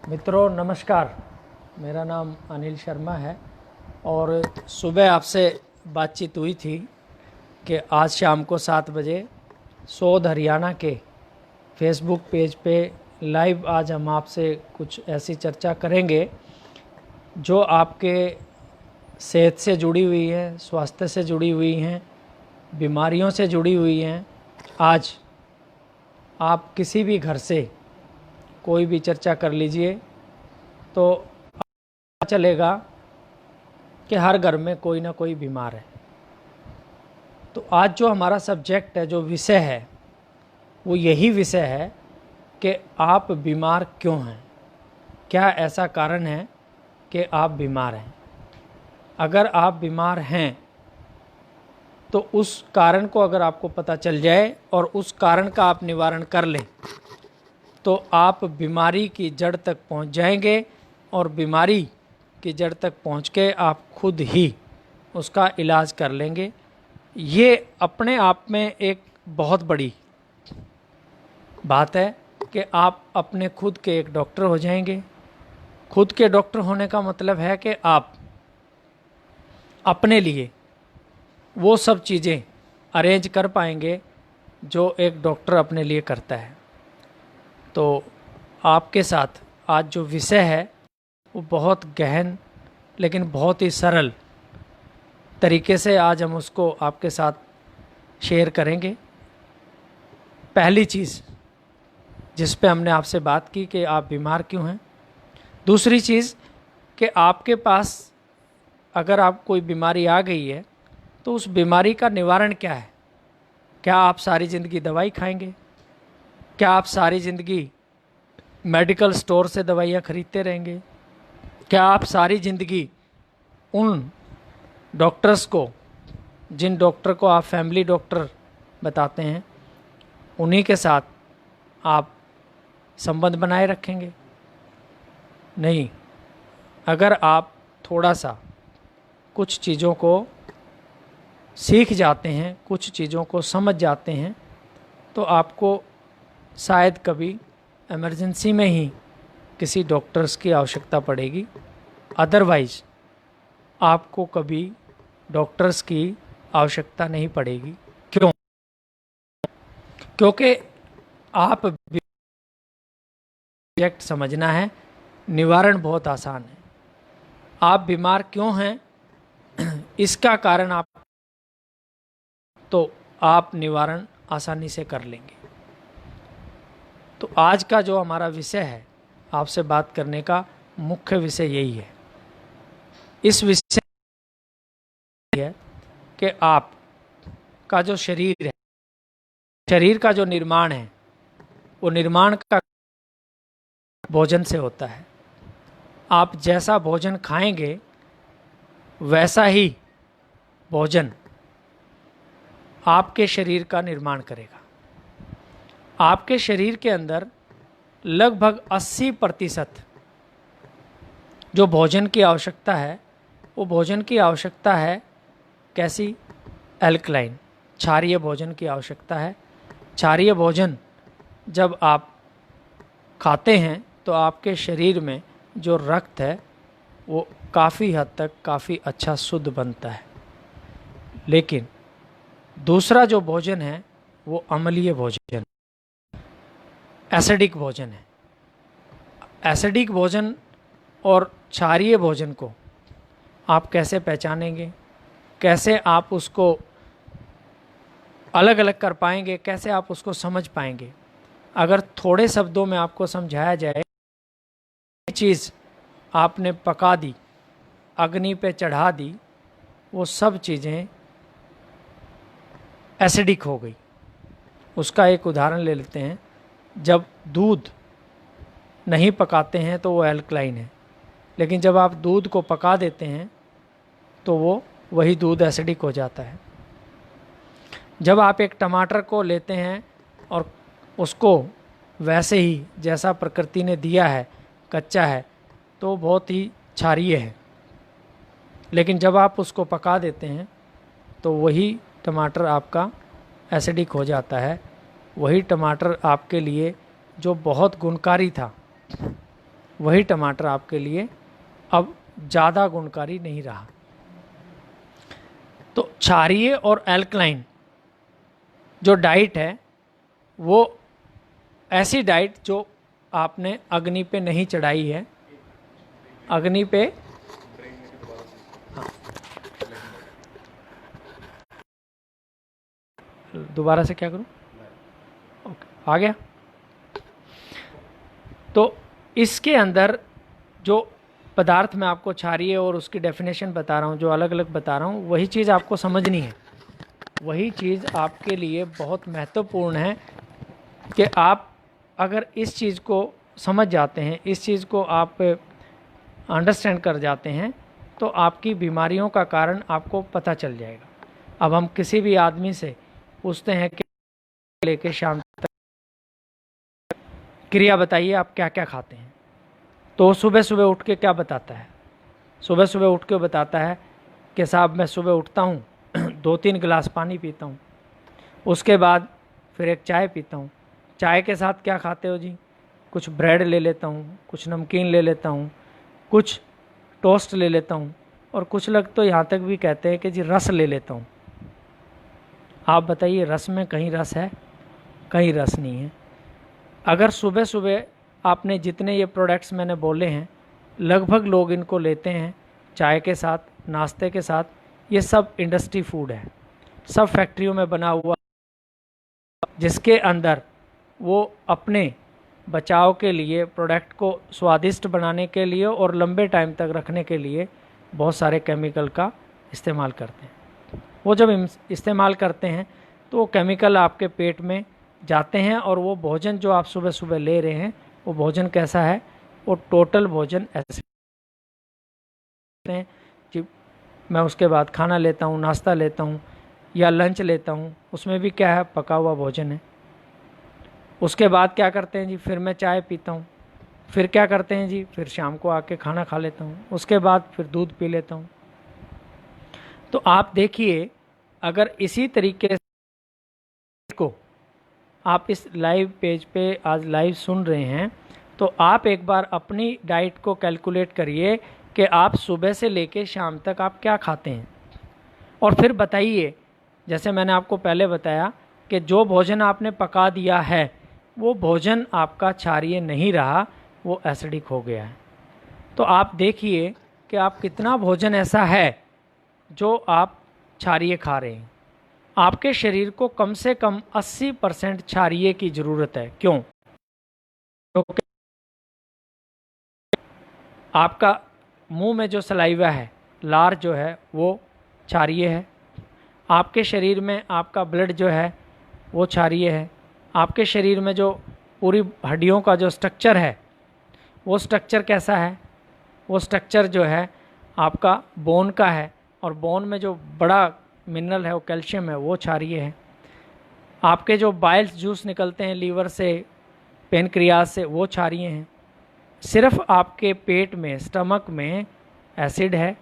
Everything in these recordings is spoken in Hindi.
मित्रों नमस्कार। मेरा नाम अनिल शर्मा है और सुबह आपसे बातचीत हुई थी कि आज शाम को 7 बजे शोध हरियाणा के फेसबुक पेज पे लाइव आज हम आपसे कुछ ऐसी चर्चा करेंगे जो आपके सेहत से जुड़ी हुई हैं, स्वास्थ्य से जुड़ी हुई हैं, बीमारियों से जुड़ी हुई हैं। आज आप किसी भी घर से कोई भी चर्चा कर लीजिए तो पता चलेगा कि हर घर में कोई ना कोई बीमार है। तो आज जो हमारा सब्जेक्ट है, जो विषय है, वो यही विषय है कि आप बीमार क्यों हैं, क्या ऐसा कारण है कि आप बीमार हैं। अगर आप बीमार हैं तो उस कारण को अगर आपको पता चल जाए और उस कारण का आप निवारण कर लें तो आप बीमारी की जड़ तक पहुंच जाएंगे और बीमारी की जड़ तक पहुंच के आप खुद ही उसका इलाज कर लेंगे। ये अपने आप में एक बहुत बड़ी बात है कि आप अपने खुद के एक डॉक्टर हो जाएंगे। खुद के डॉक्टर होने का मतलब है कि आप अपने लिए वो सब चीज़ें अरेंज कर पाएंगे जो एक डॉक्टर अपने लिए करता है। तो आपके साथ आज जो विषय है वो बहुत गहन लेकिन बहुत ही सरल तरीके से आज हम उसको आपके साथ शेयर करेंगे। पहली चीज़ जिस पे हमने आपसे बात की कि आप बीमार क्यों हैं। दूसरी चीज़ कि आपके पास अगर आप कोई बीमारी आ गई है तो उस बीमारी का निवारण क्या है। क्या आप सारी ज़िंदगी दवाई खाएंगे? क्या आप सारी ज़िंदगी मेडिकल स्टोर से दवाइयाँ खरीदते रहेंगे? क्या आप सारी ज़िंदगी उन डॉक्टर्स को, जिन डॉक्टर को आप फैमिली डॉक्टर बताते हैं, उन्हीं के साथ आप संबंध बनाए रखेंगे? नहीं। अगर आप थोड़ा सा कुछ चीज़ों को सीख जाते हैं, कुछ चीज़ों को समझ जाते हैं, तो आपको शायद कभी इमरजेंसी में ही किसी डॉक्टर्स की आवश्यकता पड़ेगी। अदरवाइज़ आपको कभी डॉक्टर्स की आवश्यकता नहीं पड़ेगी। क्यों? क्योंकि आप सब्जेक्ट समझना है, निवारण बहुत आसान है। आप बीमार क्यों हैं इसका कारण आप तो आप निवारण आसानी से कर लेंगे। तो आज का जो हमारा विषय है, आपसे बात करने का मुख्य विषय यही है। इस विषय है कि आप का जो शरीर है, शरीर का जो निर्माण है, वो निर्माण का भोजन से होता है। आप जैसा भोजन खाएंगे वैसा ही भोजन आपके शरीर का निर्माण करेगा। आपके शरीर के अंदर लगभग 80% जो भोजन की आवश्यकता है, वो भोजन की आवश्यकता है कैसी? एल्कलाइन, क्षारीय भोजन की आवश्यकता है। क्षारीय भोजन जब आप खाते हैं तो आपके शरीर में जो रक्त है वो काफ़ी हद तक काफ़ी अच्छा शुद्ध बनता है। लेकिन दूसरा जो भोजन है वो अम्लीय भोजन, एसिडिक भोजन है। एसिडिक भोजन और क्षारीय भोजन को आप कैसे पहचानेंगे? कैसे आप उसको अलग अलग कर पाएंगे? कैसे आप उसको समझ पाएंगे? अगर थोड़े शब्दों में आपको समझाया जाए, चीज़ आपने पका दी, अग्नि पे चढ़ा दी, वो सब चीज़ें एसिडिक हो गई। उसका एक उदाहरण ले लेते हैं। जब दूध नहीं पकाते हैं तो वो एल्कलाइन है, लेकिन जब आप दूध को पका देते हैं तो वो वही दूध एसिडिक हो जाता है। जब आप एक टमाटर को लेते हैं और उसको वैसे ही जैसा प्रकृति ने दिया है, कच्चा है, तो बहुत ही क्षारीय है। लेकिन जब आप उसको पका देते हैं तो वही टमाटर आपका एसिडिक हो जाता है। वही टमाटर आपके लिए जो बहुत गुणकारी था वही टमाटर आपके लिए अब ज़्यादा गुणकारी नहीं रहा। तो क्षारीय और एल्कलाइन जो डाइट है वो ऐसी डाइट जो आपने अग्नि पे नहीं चढ़ाई है, अग्नि पे दोबारा से क्या करूं? ओके, आ गया। तो इसके अंदर जो पदार्थ मैं आपको क्षारीय और उसकी डेफिनेशन बता रहा हूँ, जो अलग अलग बता रहा हूँ, वही चीज़ आपको समझनी है। वही चीज़ आपके लिए बहुत महत्वपूर्ण है कि आप अगर इस चीज़ को समझ जाते हैं, इस चीज़ को आप अंडरस्टैंड कर जाते हैं, तो आपकी बीमारियों का कारण आपको पता चल जाएगा। अब हम किसी भी आदमी से पूछते हैं कि लेके शाम तक क्रिया बताइए आप क्या क्या खाते हैं, तो सुबह सुबह उठ के क्या बताता है? सुबह सुबह उठ के बताता है कि साहब मैं सुबह उठता हूँ 2-3 गिलास पानी पीता हूँ, उसके बाद फिर एक चाय पीता हूँ। चाय के साथ क्या खाते हो जी? कुछ ब्रेड ले लेता हूँ, कुछ नमकीन ले लेता हूँ, कुछ टोस्ट ले लेता हूँ, और कुछ लोग तो यहाँ तक भी कहते हैं कि जी रस ले लेता हूँ। आप बताइए, रस में कहीं रस है? कहीं रस नहीं है। अगर सुबह सुबह आपने जितने ये प्रोडक्ट्स मैंने बोले हैं, लगभग लोग इनको लेते हैं चाय के साथ, नाश्ते के साथ। ये सब इंडस्ट्री फूड है, सब फैक्ट्रियों में बना हुआ, जिसके अंदर वो अपने बचाव के लिए, प्रोडक्ट को स्वादिष्ट बनाने के लिए और लंबे टाइम तक रखने के लिए बहुत सारे केमिकल का इस्तेमाल करते हैं। वो जब इस्तेमाल करते हैं तो वो केमिकल आपके पेट में जाते हैं, और वो भोजन जो आप सुबह सुबह ले रहे हैं वो भोजन कैसा है? वो टोटल भोजन ऐसे हैं कि मैं उसके बाद खाना लेता हूँ, नाश्ता लेता हूँ या लंच लेता हूँ, उसमें भी क्या है? पका हुआ भोजन है। उसके बाद क्या करते हैं जी? फिर मैं चाय पीता हूँ। फिर क्या करते हैं जी? फिर शाम को आके खाना खा लेता हूँ, उसके बाद फिर दूध पी लेता हूँ। तो आप देखिए, अगर इसी तरीके को आप इस लाइव पेज पे आज लाइव सुन रहे हैं, तो आप एक बार अपनी डाइट को कैलकुलेट करिए कि आप सुबह से लेके शाम तक आप क्या खाते हैं, और फिर बताइए। जैसे मैंने आपको पहले बताया कि जो भोजन आपने पका दिया है वो भोजन आपका क्षारीय नहीं रहा, वो एसिडिक हो गया है। तो आप देखिए कि आप कितना भोजन ऐसा है जो आप क्षारीय खा रहे हैं। आपके शरीर को कम से कम 80% क्षारीय की ज़रूरत है। क्यों? क्योंकि आपका मुंह में जो सलाइवा है, लार जो है, वो क्षारीय है। आपके शरीर में आपका ब्लड जो है वो क्षारीय है। आपके शरीर में जो पूरी हड्डियों का जो स्ट्रक्चर है, वो स्ट्रक्चर कैसा है? वो स्ट्रक्चर जो है आपका बोन का है, और बोन में जो बड़ा मिनरल है वो कैल्शियम है, वो क्षारीय है। आपके जो बाइल्स जूस निकलते हैं लीवर से, पेनक्रियाज से, वो क्षारीय हैं। सिर्फ आपके पेट में, स्टमक में एसिड है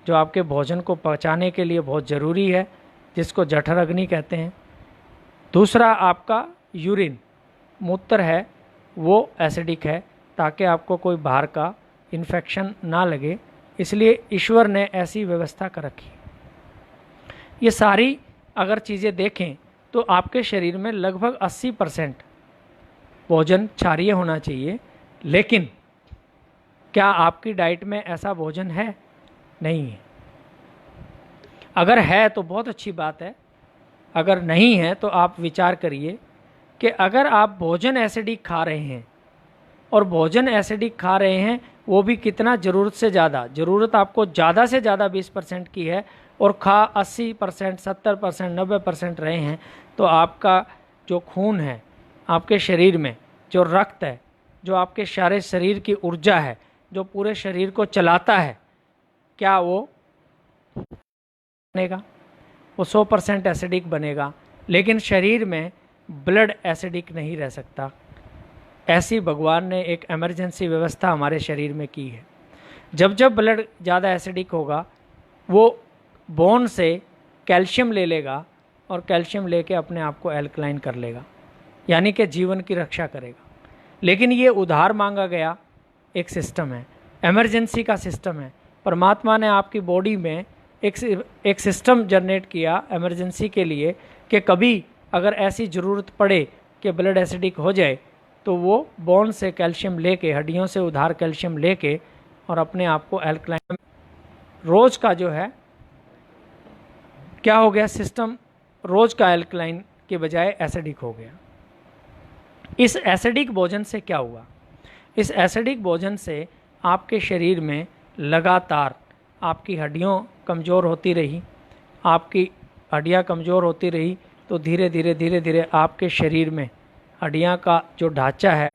जो आपके भोजन को पचाने के लिए बहुत ज़रूरी है, जिसको जठर अग्नि कहते हैं। दूसरा आपका यूरिन, मूत्र है, वो एसिडिक है, ताकि आपको कोई बाहर का इन्फेक्शन ना लगे, इसलिए ईश्वर ने ऐसी व्यवस्था कर रखी। ये सारी अगर चीज़ें देखें तो आपके शरीर में लगभग 80% भोजन क्षारीय होना चाहिए। लेकिन क्या आपकी डाइट में ऐसा भोजन है? नहीं है। अगर है तो बहुत अच्छी बात है, अगर नहीं है तो आप विचार करिए कि अगर आप भोजन एसिडिक खा रहे हैं, और भोजन एसिडिक खा रहे हैं वो भी कितना? ज़रूरत से ज़्यादा। ज़रूरत आपको ज़्यादा से ज़्यादा 20% की है, और खा 80%, 70%, 90% रहे हैं, तो आपका जो खून है आपके शरीर में, जो रक्त है, जो आपके सारे शरीर की ऊर्जा है, जो पूरे शरीर को चलाता है, क्या वो बनेगा? वो 100% एसिडिक बनेगा। लेकिन शरीर में ब्लड एसिडिक नहीं रह सकता। ऐसी भगवान ने एक इमरजेंसी व्यवस्था हमारे शरीर में की है। जब जब ब्लड ज़्यादा एसिडिक होगा, वो बोन से कैल्शियम ले लेगा, और कैल्शियम लेके अपने आप को एल्कलाइन कर लेगा, यानी कि जीवन की रक्षा करेगा। लेकिन ये उधार मांगा गया एक सिस्टम है, इमरजेंसी का सिस्टम है। परमात्मा ने आपकी बॉडी में एक सिस्टम जनरेट किया इमरजेंसी के लिए कि कभी अगर ऐसी ज़रूरत पड़े कि ब्लड एसिडिक हो जाए तो वो बोन से कैल्शियम लेके, हड्डियों से उधार कैल्शियम लेके और अपने आप को एल्कलाइन, रोज़ का जो है क्या हो गया सिस्टम, रोज़ का एल्कलाइन के बजाय एसिडिक हो गया। इस एसिडिक भोजन से क्या हुआ? इस एसिडिक भोजन से आपके शरीर में लगातार आपकी हड्डियों कमज़ोर होती रही, आपकी हड्डियाँ कमज़ोर होती रही तो धीरे धीरे आपके शरीर में हड्डियाँ का जो ढांचा है,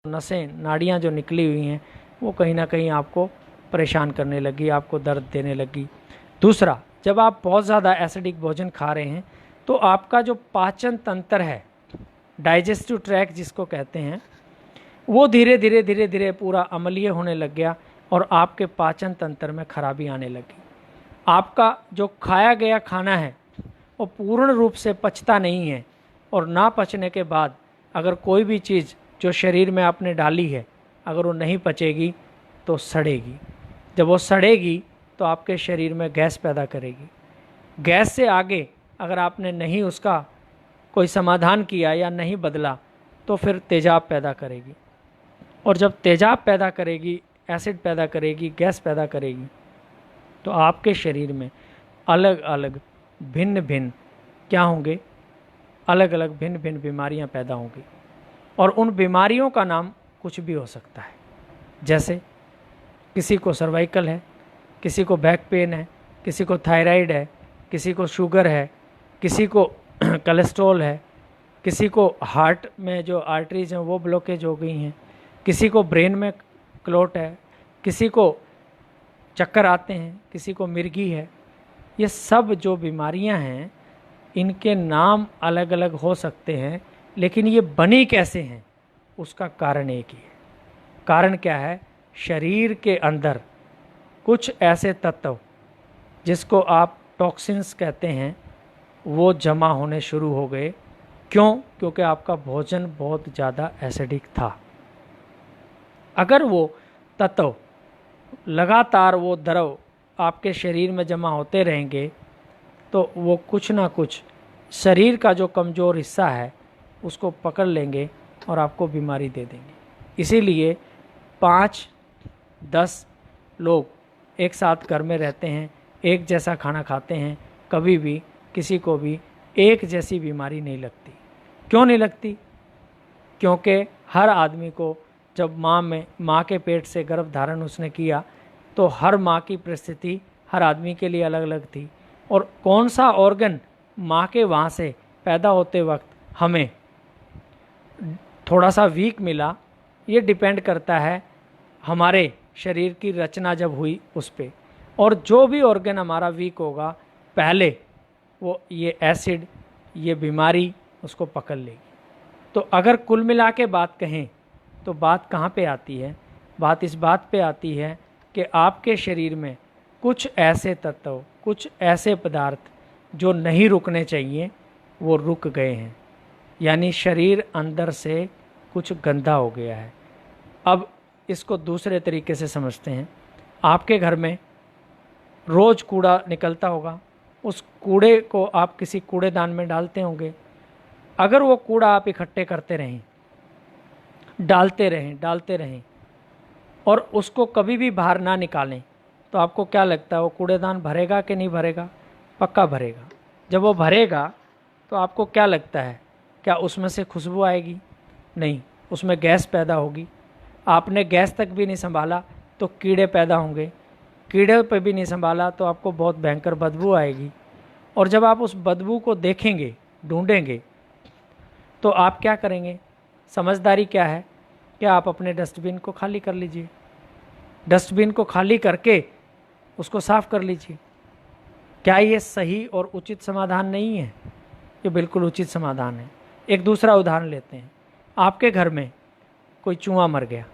नसें, नाड़ियाँ जो निकली हुई हैं वो कहीं ना कहीं आपको परेशान करने लगी, आपको दर्द देने लगी। दूसरा, जब आप बहुत ज़्यादा एसिडिक भोजन खा रहे हैं तो आपका जो पाचन तंत्र है, डाइजेस्टिव ट्रैक्ट जिसको कहते हैं, वो धीरे धीरे पूरा अम्लीय होने लग गया और आपके पाचन तंत्र में खराबी आने लगी। आपका जो खाया गया खाना है वो पूर्ण रूप से पचता नहीं है और ना पचने के बाद अगर कोई भी चीज़ जो शरीर में आपने डाली है अगर वो नहीं पचेगी तो सड़ेगी। जब वो सड़ेगी तो आपके शरीर में गैस पैदा करेगी। गैस से आगे अगर आपने नहीं उसका कोई समाधान किया या नहीं बदला तो फिर तेजाब पैदा करेगी, और जब तेजाब पैदा करेगी, एसिड पैदा करेगी, गैस पैदा करेगी, तो आपके शरीर में अलग अलग भिन्न भिन्न क्या होंगे, अलग अलग भिन्न भिन्न बीमारियां पैदा होंगी। और उन बीमारियों का नाम कुछ भी हो सकता है, जैसे किसी को सर्वाइकल है, किसी को बैक पेन है, किसी को थायराइड है, किसी को शुगर है, किसी को कोलेस्ट्रॉल है, किसी को हार्ट में जो आर्टरीज हैं वो ब्लॉकेज हो गई हैं, किसी को ब्रेन में क्लोट है, किसी को चक्कर आते हैं, किसी को मिर्गी है। ये सब जो बीमारियां हैं इनके नाम अलग अलग हो सकते हैं, लेकिन ये बनी कैसे हैं उसका कारण एक ही है। कारण क्या है? शरीर के अंदर कुछ ऐसे तत्व जिसको आप टॉक्सिन्स कहते हैं वो जमा होने शुरू हो गए। क्यों? क्योंकि आपका भोजन बहुत ज़्यादा एसिडिक था। अगर वो तत्व लगातार, वो द्रव आपके शरीर में जमा होते रहेंगे तो वो कुछ ना कुछ शरीर का जो कमज़ोर हिस्सा है उसको पकड़ लेंगे और आपको बीमारी दे देंगे। इसीलिए 5-10 लोग एक साथ घर में रहते हैं, एक जैसा खाना खाते हैं, कभी भी किसी को भी एक जैसी बीमारी नहीं लगती। क्यों नहीं लगती? क्योंकि हर आदमी को जब माँ के पेट से गर्भ धारण उसने किया तो हर माँ की परिस्थिति हर आदमी के लिए अलग अलग थी, और कौन सा ऑर्गन माँ के वहाँ से पैदा होते वक्त हमें थोड़ा सा वीक मिला, ये डिपेंड करता है हमारे शरीर की रचना जब हुई उस पर। और जो भी ऑर्गन हमारा वीक होगा पहले वो ये एसिड, ये बीमारी उसको पकड़ लेगी। तो अगर कुल मिला के बात कहें तो बात कहाँ पे आती है? बात इस बात पे आती है कि आपके शरीर में कुछ ऐसे तत्व, कुछ ऐसे पदार्थ जो नहीं रुकने चाहिए वो रुक गए हैं, यानी शरीर अंदर से कुछ गंदा हो गया है। अब इसको दूसरे तरीके से समझते हैं। आपके घर में रोज़ कूड़ा निकलता होगा, उस कूड़े को आप किसी कूड़ेदान में डालते होंगे। अगर वो कूड़ा आप इकट्ठे करते रहें, डालते रहें और उसको कभी भी बाहर ना निकालें तो आपको क्या लगता है वो कूड़ेदान भरेगा कि नहीं भरेगा? पक्का भरेगा। जब वो भरेगा तो आपको क्या लगता है, क्या उसमें से खुशबू आएगी? नहीं, उसमें गैस पैदा होगी। आपने गैस तक भी नहीं संभाला तो कीड़े पैदा होंगे, कीड़े पे भी नहीं संभाला तो आपको बहुत भयंकर बदबू आएगी। और जब आप उस बदबू को देखेंगे, ढूंढेंगे, तो आप क्या करेंगे? समझदारी क्या है कि आप अपने डस्टबिन को खाली कर लीजिए। डस्टबिन को खाली करके उसको साफ़ कर लीजिए। क्या ये सही और उचित समाधान नहीं है? ये बिल्कुल उचित समाधान है। एक दूसरा उदाहरण लेते हैं। आपके घर में कोई चूहा मर गया,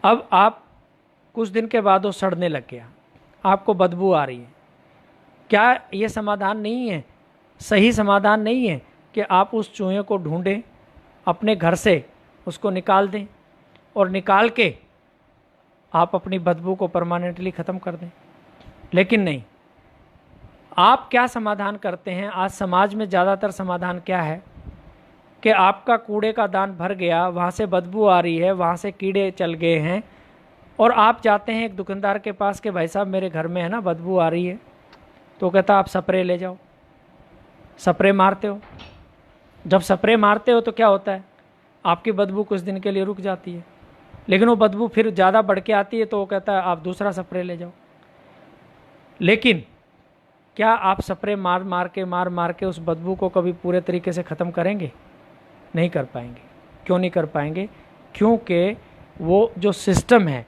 अब आप कुछ दिन के बाद वो सड़ने लग गया, आपको बदबू आ रही है। क्या ये समाधान नहीं है, सही समाधान नहीं है कि आप उस चूहे को ढूंढें, अपने घर से उसको निकाल दें और निकाल के आप अपनी बदबू को परमानेंटली ख़त्म कर दें। लेकिन नहीं, आप क्या समाधान करते हैं? आज समाज में ज़्यादातर समाधान क्या है कि आपका कूड़े का दान भर गया, वहाँ से बदबू आ रही है, वहाँ से कीड़े चल गए हैं, और आप जाते हैं एक दुकानदार के पास कि भाई साहब मेरे घर में है ना बदबू आ रही है, तो कहता आप स्प्रे ले जाओ। स्प्रे मारते हो, जब स्प्रे मारते हो तो क्या होता है, आपकी बदबू कुछ दिन के लिए रुक जाती है, लेकिन वो बदबू फिर ज़्यादा बढ़ के आती है, तो वो कहता है आप दूसरा स्प्रे ले जाओ। लेकिन क्या आप स्प्रे मार मार के उस बदबू को कभी पूरे तरीके से ख़त्म करेंगे? नहीं कर पाएंगे। क्यों नहीं कर पाएंगे? क्योंकि वो जो सिस्टम है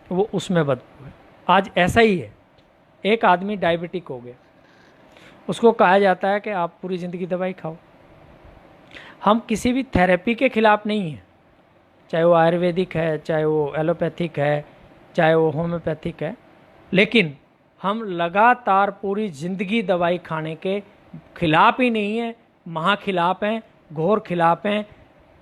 वो उसमें बदबू है। आज ऐसा ही है, एक आदमी डायबिटिक हो गया, उसको कहा जाता है कि आप पूरी ज़िंदगी दवाई खाओ। हम किसी भी थेरेपी के खिलाफ नहीं हैं, चाहे वो आयुर्वेदिक है, चाहे वो एलोपैथिक है, चाहे वो होम्योपैथिक है, लेकिन हम लगातार पूरी ज़िंदगी दवाई खाने के खिलाफ ही नहीं है, महाखिलाफ हैं, घोर खिलाफ हैं,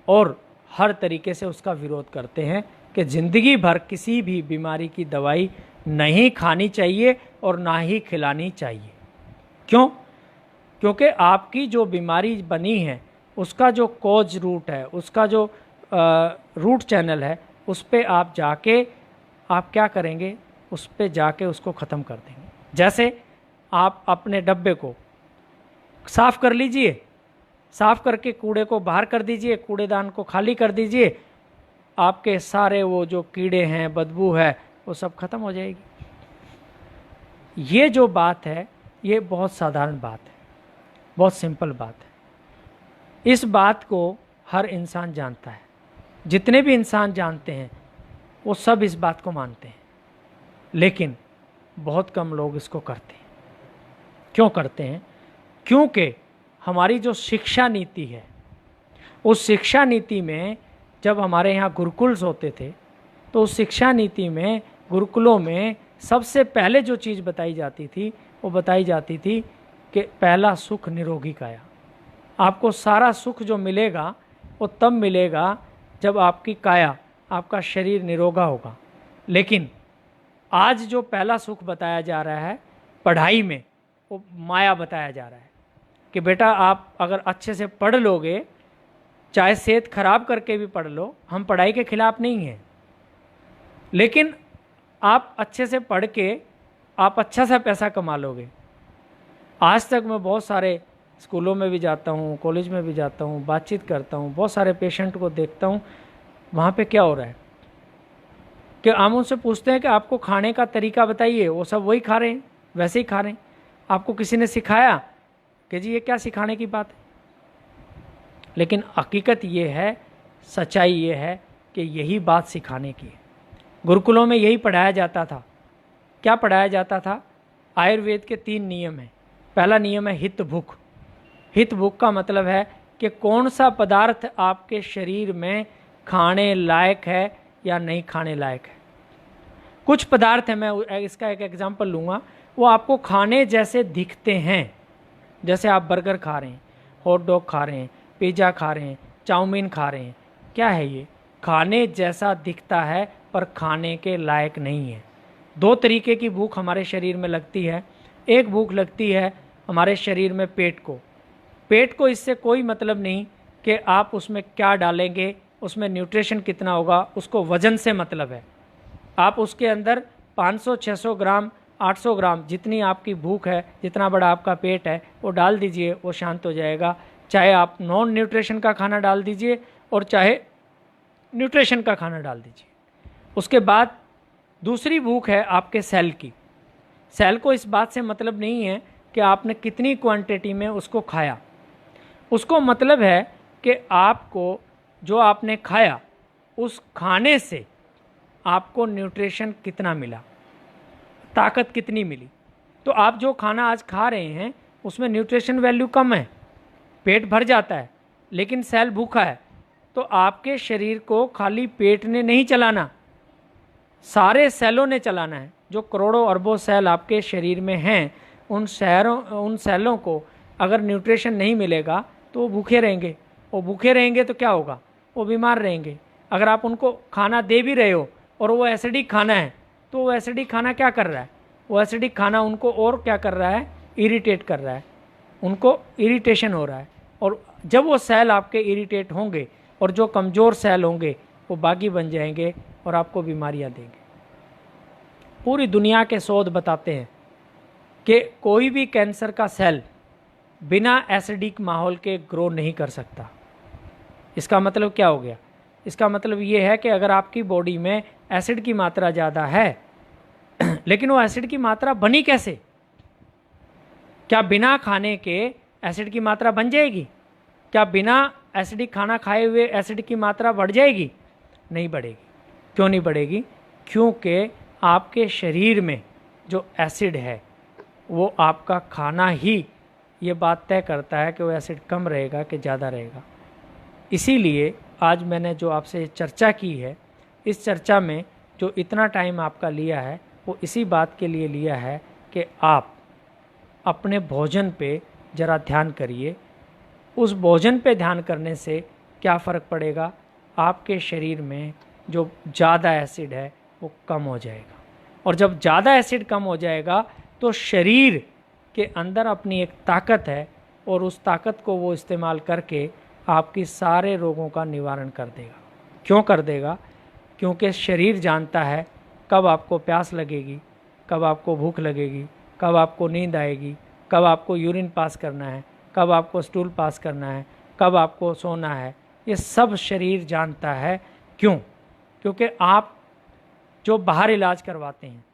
और हर तरीके से उसका विरोध करते हैं कि ज़िंदगी भर किसी भी बीमारी की दवाई नहीं खानी चाहिए और ना ही खिलानी चाहिए। क्यों? क्योंकि आपकी जो बीमारी बनी है उसका जो कॉज रूट है, उसका जो रूट चैनल है, उस पे आप जाके आप क्या करेंगे, उस पे जाके उसको ख़त्म कर देंगे। जैसे आप अपने डब्बे को साफ़ कर लीजिए, साफ़ करके कूड़े को बाहर कर दीजिए, कूड़ेदान को खाली कर दीजिए, आपके सारे वो जो कीड़े हैं, बदबू है, वो सब खत्म हो जाएगी। ये जो बात है ये बहुत साधारण बात है, बहुत सिंपल बात है। इस बात को हर इंसान जानता है, जितने भी इंसान जानते हैं वो सब इस बात को मानते हैं, लेकिन बहुत कम लोग इसको करते हैं। क्यों करते हैं? क्योंकि हमारी जो शिक्षा नीति है, उस शिक्षा नीति में जब हमारे यहाँ गुरुकुल्स होते थे तो उस शिक्षा नीति में, गुरुकुलों में सबसे पहले जो चीज़ बताई जाती थी वो बताई जाती थी कि पहला सुख निरोगी काया। आपको सारा सुख जो मिलेगा वो तब मिलेगा जब आपकी काया, आपका शरीर निरोगा होगा। लेकिन आज जो पहला सुख बताया जा रहा है पढ़ाई में, वो माया बताया जा रहा है कि बेटा आप अगर अच्छे से पढ़ लोगे, चाहे सेहत खराब करके भी पढ़ लो, हम पढ़ाई के खिलाफ नहीं हैं, लेकिन आप अच्छे से पढ़ के आप अच्छा सा पैसा कमा लोगे। आज तक मैं बहुत सारे स्कूलों में भी जाता हूँ, कॉलेज में भी जाता हूँ, बातचीत करता हूँ, बहुत सारे पेशेंट को देखता हूँ, वहाँ पे क्या हो रहा है कि हम उनसे पूछते हैं कि आपको खाने का तरीका बताइए, वो सब वही खा रहे हैं, वैसे ही खा रहे हैं। आपको किसी ने सिखाया कि जी ये क्या सिखाने की बात है? लेकिन हकीकत ये है, सच्चाई ये है कि यही बात सिखाने की है। गुरुकुलों में यही पढ़ाया जाता था। क्या पढ़ाया जाता था? आयुर्वेद के 3 नियम हैं। पहला नियम है हित भूख। हित भूख का मतलब है कि कौन सा पदार्थ आपके शरीर में खाने लायक है या नहीं खाने लायक है। कुछ पदार्थ है, मैं इसका एक एग्जांपल लूँगा, वो आपको खाने जैसे दिखते हैं। जैसे आप बर्गर खा रहे हैं, हॉट डॉग खा रहे हैं, पिज़्ज़ा खा रहे हैं, चाउमीन खा रहे हैं, क्या है ये? खाने जैसा दिखता है पर खाने के लायक नहीं है। 2 तरीके की भूख हमारे शरीर में लगती है। एक भूख लगती है हमारे शरीर में पेट को। पेट को इससे कोई मतलब नहीं कि आप उसमें क्या डालेंगे, उसमें न्यूट्रिशन कितना होगा, उसको वज़न से मतलब है। आप उसके अंदर 500-600 ग्राम, 800 ग्राम, जितनी आपकी भूख है, जितना बड़ा आपका पेट है, वो डाल दीजिए, वो शांत हो जाएगा। चाहे आप नॉन न्यूट्रिशन का खाना डाल दीजिए और चाहे न्यूट्रिशन का खाना डाल दीजिए। उसके बाद दूसरी भूख है आपके सेल की। सेल को इस बात से मतलब नहीं है कि आपने कितनी क्वांटिटी में उसको खाया, उसको मतलब है कि आपको जो आपने खाया उस खाने से आपको न्यूट्रिशन कितना मिला, ताकत कितनी मिली। तो आप जो खाना आज खा रहे हैं उसमें न्यूट्रिशन वैल्यू कम है, पेट भर जाता है, लेकिन सेल भूखा है। तो आपके शरीर को खाली पेट ने नहीं चलाना, सारे सेलों ने चलाना है। जो करोड़ों अरबों सेल आपके शरीर में हैं, उन सेलों को अगर न्यूट्रिशन नहीं मिलेगा तो वो भूखे रहेंगे। वो भूखे रहेंगे तो क्या होगा? वो बीमार रहेंगे। अगर आप उनको खाना दे भी रहे हो और वो एसिडिक खाना है, तो वो एसिडिक खाना क्या कर रहा है, वो एसिडिक खाना उनको और क्या कर रहा है, इरिटेट कर रहा है, उनको इरिटेशन हो रहा है। और जब वो सेल आपके इरिटेट होंगे और जो कमज़ोर सेल होंगे वो बागी बन जाएंगे और आपको बीमारियां देंगे। पूरी दुनिया के शोध बताते हैं कि कोई भी कैंसर का सेल बिना एसिडिक माहौल के ग्रो नहीं कर सकता। इसका मतलब क्या हो गया? इसका मतलब ये है कि अगर आपकी बॉडी में एसिड की मात्रा ज़्यादा है लेकिन वो एसिड की मात्रा बनी कैसे? क्या बिना खाने के एसिड की मात्रा बन जाएगी? क्या बिना एसिडिक खाना खाए हुए एसिड की मात्रा बढ़ जाएगी? नहीं बढ़ेगी। क्यों नहीं बढ़ेगी? क्योंकि आपके शरीर में जो एसिड है वो आपका खाना ही ये बात तय करता है कि वो एसिड कम रहेगा कि ज़्यादा रहेगा। इसीलिए आज मैंने जो आपसे चर्चा की है, इस चर्चा में जो इतना टाइम आपका लिया है वो इसी बात के लिए लिया है कि आप अपने भोजन पे ज़रा ध्यान करिए। उस भोजन पे ध्यान करने से क्या फ़र्क पड़ेगा? आपके शरीर में जो ज़्यादा एसिड है वो कम हो जाएगा, और जब ज़्यादा एसिड कम हो जाएगा तो शरीर के अंदर अपनी एक ताकत है और उस ताकत को वो इस्तेमाल करके आपकी सारे रोगों का निवारण कर देगा। क्यों कर देगा? क्योंकि शरीर जानता है कब आपको प्यास लगेगी, कब आपको भूख लगेगी, कब आपको नींद आएगी, कब आपको यूरिन पास करना है, कब आपको स्टूल पास करना है, कब आपको सोना है। ये सब शरीर जानता है। क्यों? क्योंकि आप जो बाहर इलाज करवाते हैं,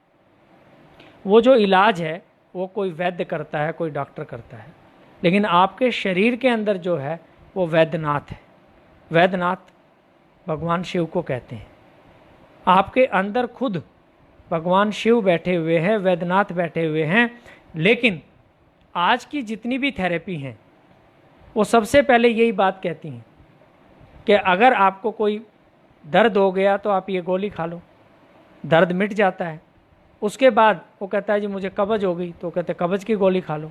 वो जो इलाज है वो कोई वैद्य करता है, कोई डॉक्टर करता है, लेकिन आपके शरीर के अंदर जो है वो वैद्यनाथ है। वैद्यनाथ भगवान शिव को कहते हैं। आपके अंदर खुद भगवान शिव बैठे हुए हैं, वैद्यनाथ बैठे हुए हैं। लेकिन आज की जितनी भी थेरेपी हैं वो सबसे पहले यही बात कहती हैं कि अगर आपको कोई दर्द हो गया तो आप ये गोली खा लो, दर्द मिट जाता है। उसके बाद वो कहता है जी मुझे कब्ज हो गई, तो कहते कब्ज की गोली खा लो।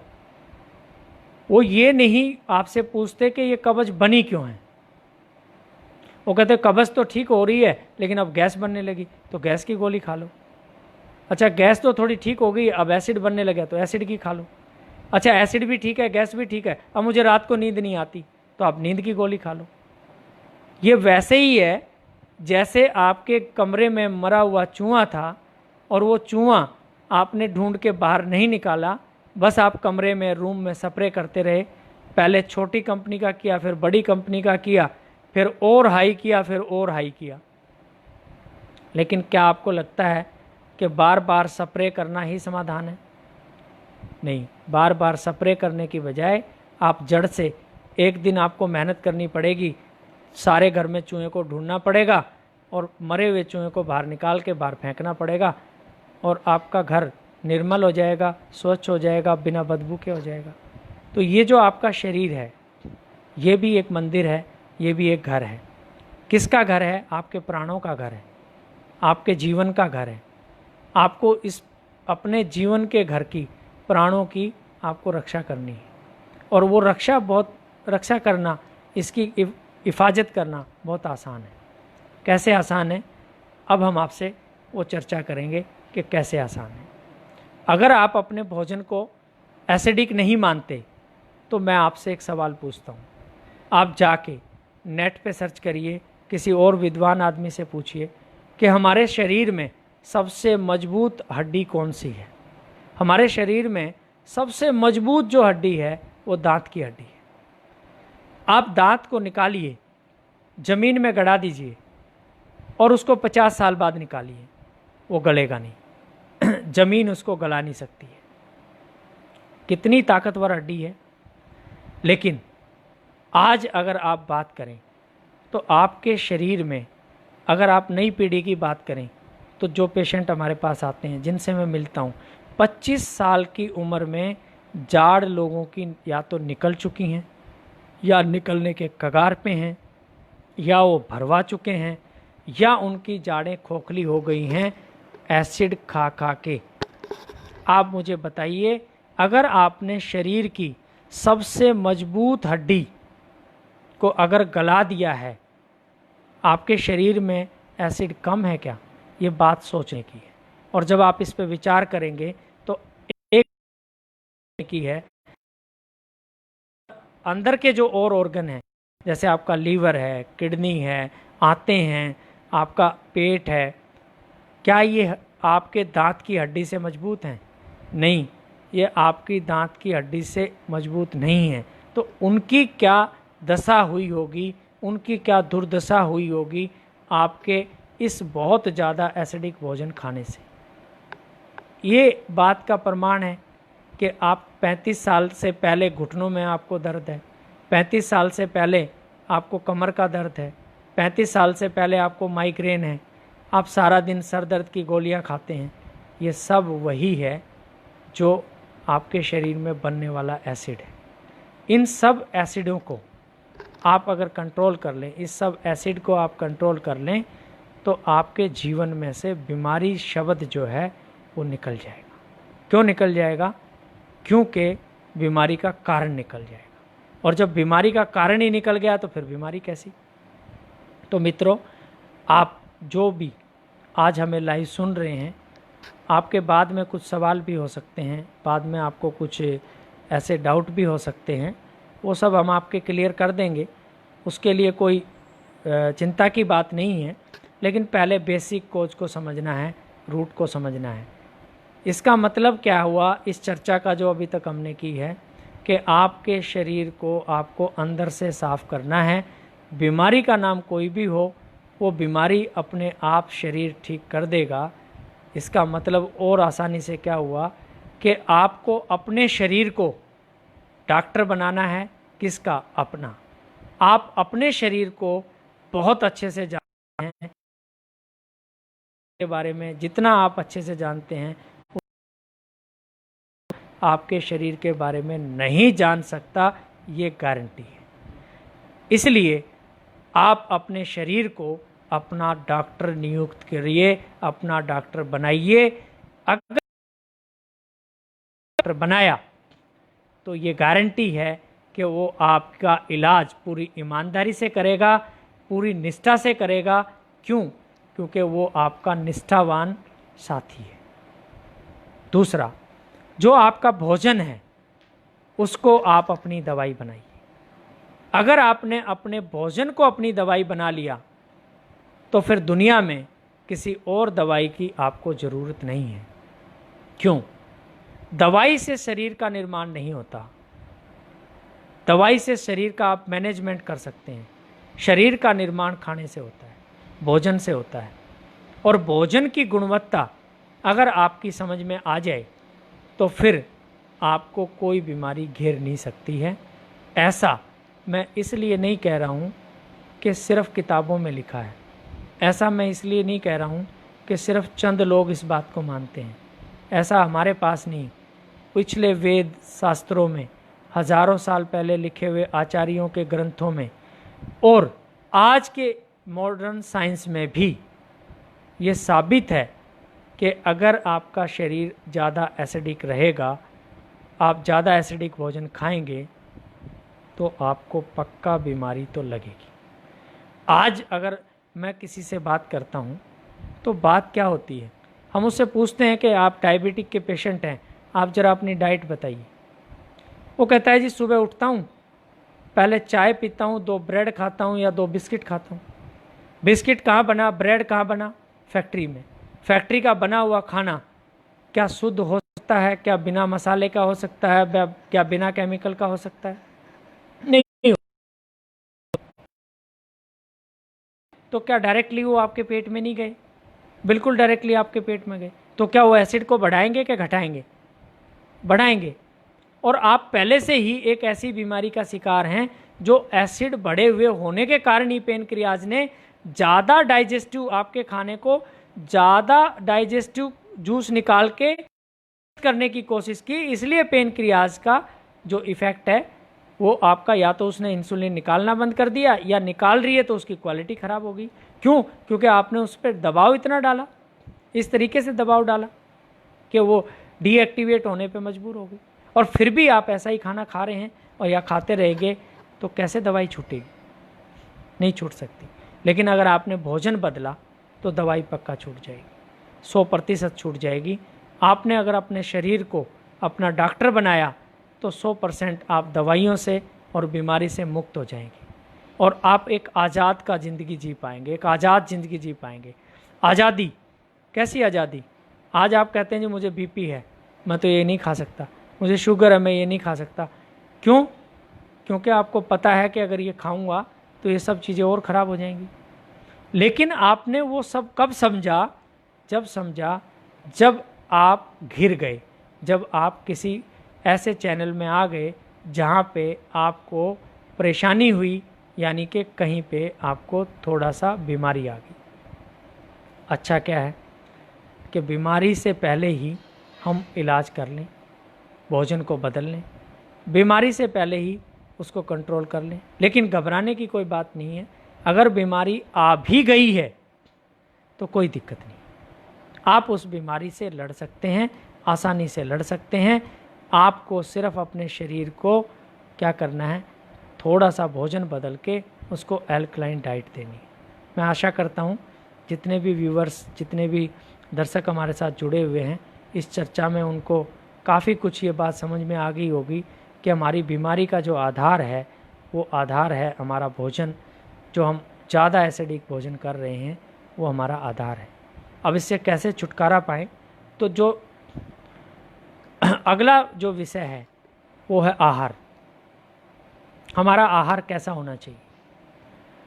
वो ये नहीं आपसे पूछते कि ये कब्ज बनी क्यों है। वो कहते कब्ज तो ठीक हो रही है लेकिन अब गैस बनने लगी, तो गैस की गोली खा लो। अच्छा, गैस तो थोड़ी ठीक हो गई, अब एसिड बनने लगा तो एसिड की खा लो। अच्छा, एसिड भी ठीक है, गैस भी ठीक है, अब मुझे रात को नींद नहीं आती, तो आप नींद की गोली खा लो। ये वैसे ही है जैसे आपके कमरे में मरा हुआ चूहा था और वो चूहा आपने ढूंढ के बाहर नहीं निकाला, बस आप कमरे में रूम में स्प्रे करते रहे। पहले छोटी कंपनी का किया, फिर बड़ी कंपनी का किया, फिर और हाई किया, फिर और हाई किया। लेकिन क्या आपको लगता है कि बार बार स्प्रे करना ही समाधान है? नहीं, बार बार स्प्रे करने की बजाय आप जड़ से एक दिन आपको मेहनत करनी पड़ेगी। सारे घर में चूहे को ढूंढना पड़ेगा और मरे हुए चूहे को बाहर निकाल के बाहर फेंकना पड़ेगा, और आपका घर निर्मल हो जाएगा, स्वच्छ हो जाएगा, बिना बदबू के हो जाएगा। तो ये जो आपका शरीर है ये भी एक मंदिर है, ये भी एक घर है। किसका घर है? आपके प्राणों का घर है, आपके जीवन का घर है। आपको इस अपने जीवन के घर की, प्राणों की आपको रक्षा करनी है, और वो रक्षा करना, इसकी हिफाजत करना बहुत आसान है। कैसे आसान है? अब हम आपसे वो चर्चा करेंगे कि कैसे आसान है। अगर आप अपने भोजन को एसिडिक नहीं मानते तो मैं आपसे एक सवाल पूछता हूँ। आप जाके नेट पे सर्च करिए, किसी और विद्वान आदमी से पूछिए कि हमारे शरीर में सबसे मजबूत हड्डी कौन सी है। हमारे शरीर में सबसे मजबूत जो हड्डी है वो दांत की हड्डी है। आप दांत को निकालिए, ज़मीन में गड़ा दीजिए और उसको 50 साल बाद निकालिए, वो गलेगा नहीं। ज़मीन उसको गला नहीं सकती है। कितनी ताकतवर हड्डी है। लेकिन आज अगर आप बात करें तो आपके शरीर में, अगर आप नई पीढ़ी की बात करें तो जो पेशेंट हमारे पास आते हैं, जिनसे मैं मिलता हूँ, 25 साल की उम्र में जाड़ लोगों की या तो निकल चुकी हैं, या निकलने के कगार पे हैं, या वो भरवा चुके हैं, या उनकी जाड़ें खोखली हो गई हैं एसिड खा खा के। आप मुझे बताइए, अगर आपने शरीर की सबसे मजबूत हड्डी को अगर गला दिया है, आपके शरीर में एसिड कम है क्या? ये बात सोचने की है। और जब आप इस पर विचार करेंगे तो एक की है, अंदर के जो और ऑर्गन हैं, जैसे आपका लीवर है, किडनी है, आंतें हैं, आपका पेट है, क्या ये आपके दांत की हड्डी से मजबूत हैं? नहीं, ये आपकी दांत की हड्डी से मजबूत नहीं है। तो उनकी क्या दशा हुई होगी, उनकी क्या दुर्दशा हुई होगी आपके इस बहुत ज़्यादा एसिडिक भोजन खाने से। ये बात का प्रमाण है कि आप 35 साल से पहले घुटनों में आपको दर्द है, 35 साल से पहले आपको कमर का दर्द है, 35 साल से पहले आपको माइग्रेन है, आप सारा दिन सर दर्द की गोलियां खाते हैं। ये सब वही है जो आपके शरीर में बनने वाला एसिड है। इन सब एसिडों को आप अगर कंट्रोल कर लें, इस सब एसिड को आप कंट्रोल कर लें, तो आपके जीवन में से बीमारी शब्द जो है वो निकल जाएगा। क्यों निकल जाएगा? क्योंकि बीमारी का कारण निकल जाएगा। और जब बीमारी का कारण ही निकल गया तो फिर बीमारी कैसी? तो मित्रों, आप जो भी आज हमें लाइव सुन रहे हैं, आपके बाद में कुछ सवाल भी हो सकते हैं, बाद में आपको कुछ ऐसे डाउट भी हो सकते हैं, वो सब हम आपके क्लियर कर देंगे। उसके लिए कोई चिंता की बात नहीं है, लेकिन पहले बेसिक कोज को समझना है, रूट को समझना है। इसका मतलब क्या हुआ इस चर्चा का जो अभी तक हमने की है कि आपके शरीर को आपको अंदर से साफ करना है। बीमारी का नाम कोई भी हो, वो बीमारी अपने आप शरीर ठीक कर देगा। इसका मतलब और आसानी से क्या हुआ कि आपको अपने शरीर को डॉक्टर बनाना है। किसका? अपना। आप अपने शरीर को बहुत अच्छे से जानते हैं, के बारे में जितना आप अच्छे से जानते हैं आपके शरीर के बारे में नहीं जान सकता, ये गारंटी है। इसलिए आप अपने शरीर को अपना डॉक्टर नियुक्त करिए, अपना डॉक्टर बनाइए। अगर डॉक्टर बनाया तो ये गारंटी है कि वो आपका इलाज पूरी ईमानदारी से करेगा, पूरी निष्ठा से करेगा। क्यों? क्योंकि वो आपका निष्ठावान साथी है। दूसरा, जो आपका भोजन है उसको आप अपनी दवाई बनाइए। अगर आपने अपने भोजन को अपनी दवाई बना लिया तो फिर दुनिया में किसी और दवाई की आपको ज़रूरत नहीं है। क्यों? दवाई से शरीर का निर्माण नहीं होता। दवाई से शरीर का आप मैनेजमेंट कर सकते हैं। शरीर का निर्माण खाने से होता है, भोजन से होता है। और भोजन की गुणवत्ता अगर आपकी समझ में आ जाए तो फिर आपको कोई बीमारी घेर नहीं सकती है। ऐसा मैं इसलिए नहीं कह रहा हूँ कि सिर्फ किताबों में लिखा है। ऐसा मैं इसलिए नहीं कह रहा हूँ कि सिर्फ चंद लोग इस बात को मानते हैं। ऐसा हमारे पास नहीं। पिछले वेद शास्त्रों में, हजारों साल पहले लिखे हुए आचार्यों के ग्रंथों में और आज के मॉडर्न साइंस में भी ये साबित है कि अगर आपका शरीर ज़्यादा एसिडिक रहेगा, आप ज़्यादा एसिडिक भोजन खाएंगे तो आपको पक्का बीमारी तो लगेगी। आज अगर मैं किसी से बात करता हूँ तो बात क्या होती है, हम उससे पूछते हैं कि आप डायबिटिक के पेशेंट हैं, आप ज़रा अपनी डाइट बताइए। वो कहता है जी सुबह उठता हूँ, पहले चाय पीता हूँ, 2 ब्रेड खाता हूँ या 2 बिस्किट खाता हूँ। बिस्किट कहाँ बना, ब्रेड कहाँ बना? फैक्ट्री में। फैक्ट्री का बना हुआ खाना क्या शुद्ध हो सकता है? क्या बिना मसाले का हो सकता है? क्या बिना केमिकल का हो सकता है? नहीं। तो क्या डायरेक्टली वो आपके पेट में नहीं गए? बिल्कुल डायरेक्टली आपके पेट में गए। तो क्या वो एसिड को बढ़ाएंगे क्या घटाएंगे? बढ़ाएंगे। और आप पहले से ही एक ऐसी बीमारी का शिकार हैं जो एसिड बढ़े हुए होने के कारण ही पेनक्रियाज ने ज़्यादा डाइजेस्टिव आपके खाने को ज़्यादा डाइजेस्टिव जूस निकाल के करने की कोशिश की। इसलिए पेनक्रियाज का जो इफ़ेक्ट है वो आपका, या तो उसने इंसुलिन निकालना बंद कर दिया या निकाल रही है तो उसकी क्वालिटी ख़राब होगी। क्यों? क्योंकि आपने उस पर दबाव इतना डाला, इस तरीके से दबाव डाला कि वो डीएक्टिवेट होने पे मजबूर हो गई। और फिर भी आप ऐसा ही खाना खा रहे हैं और या खाते रहेंगे तो कैसे दवाई छूटेगी? नहीं छूट सकती। लेकिन अगर आपने भोजन बदला, तो दवाई पक्का छूट जाएगी, 100% छूट जाएगी। आपने अगर अपने शरीर को अपना डॉक्टर बनाया तो 100% आप दवाइयों से और बीमारी से मुक्त हो जाएंगे और आप एक आज़ाद का ज़िंदगी जी पाएंगे, एक आज़ाद ज़िंदगी जी पाएंगे। आज़ादी, कैसी आज़ादी? आज आप कहते हैं जी मुझे बीपी है, मैं तो ये नहीं खा सकता, मुझे शुगर है, मैं ये नहीं खा सकता। क्यों? क्योंकि आपको पता है कि अगर ये खाऊंगा तो ये सब चीज़ें और ख़राब हो जाएंगी। लेकिन आपने वो सब कब समझा? जब समझा जब आप घिर गए, जब आप किसी ऐसे चैनल में आ गए जहाँ पे आपको परेशानी हुई, यानी कि कहीं पे आपको थोड़ा सा बीमारी आ गई। अच्छा क्या है कि बीमारी से पहले ही हम इलाज कर लें, भोजन को बदल लें, बीमारी से पहले ही उसको कंट्रोल कर लें। लेकिन घबराने की कोई बात नहीं है। अगर बीमारी आ भी गई है तो कोई दिक्कत नहीं, आप उस बीमारी से लड़ सकते हैं, आसानी से लड़ सकते हैं। आपको सिर्फ अपने शरीर को क्या करना है, थोड़ा सा भोजन बदल के उसको एल्कलाइन डाइट देनी है। मैं आशा करता हूँ जितने भी व्यूवर्स, जितने भी दर्शक हमारे साथ जुड़े हुए हैं इस चर्चा में, उनको काफ़ी कुछ ये बात समझ में आ गई होगी कि हमारी बीमारी का जो आधार है वो आधार है हमारा भोजन। जो हम ज़्यादा एसिडिक भोजन कर रहे हैं वो हमारा आधार है। अब इससे कैसे छुटकारा पाएँ, तो जो अगला जो विषय है वो है आहार। हमारा आहार कैसा होना चाहिए?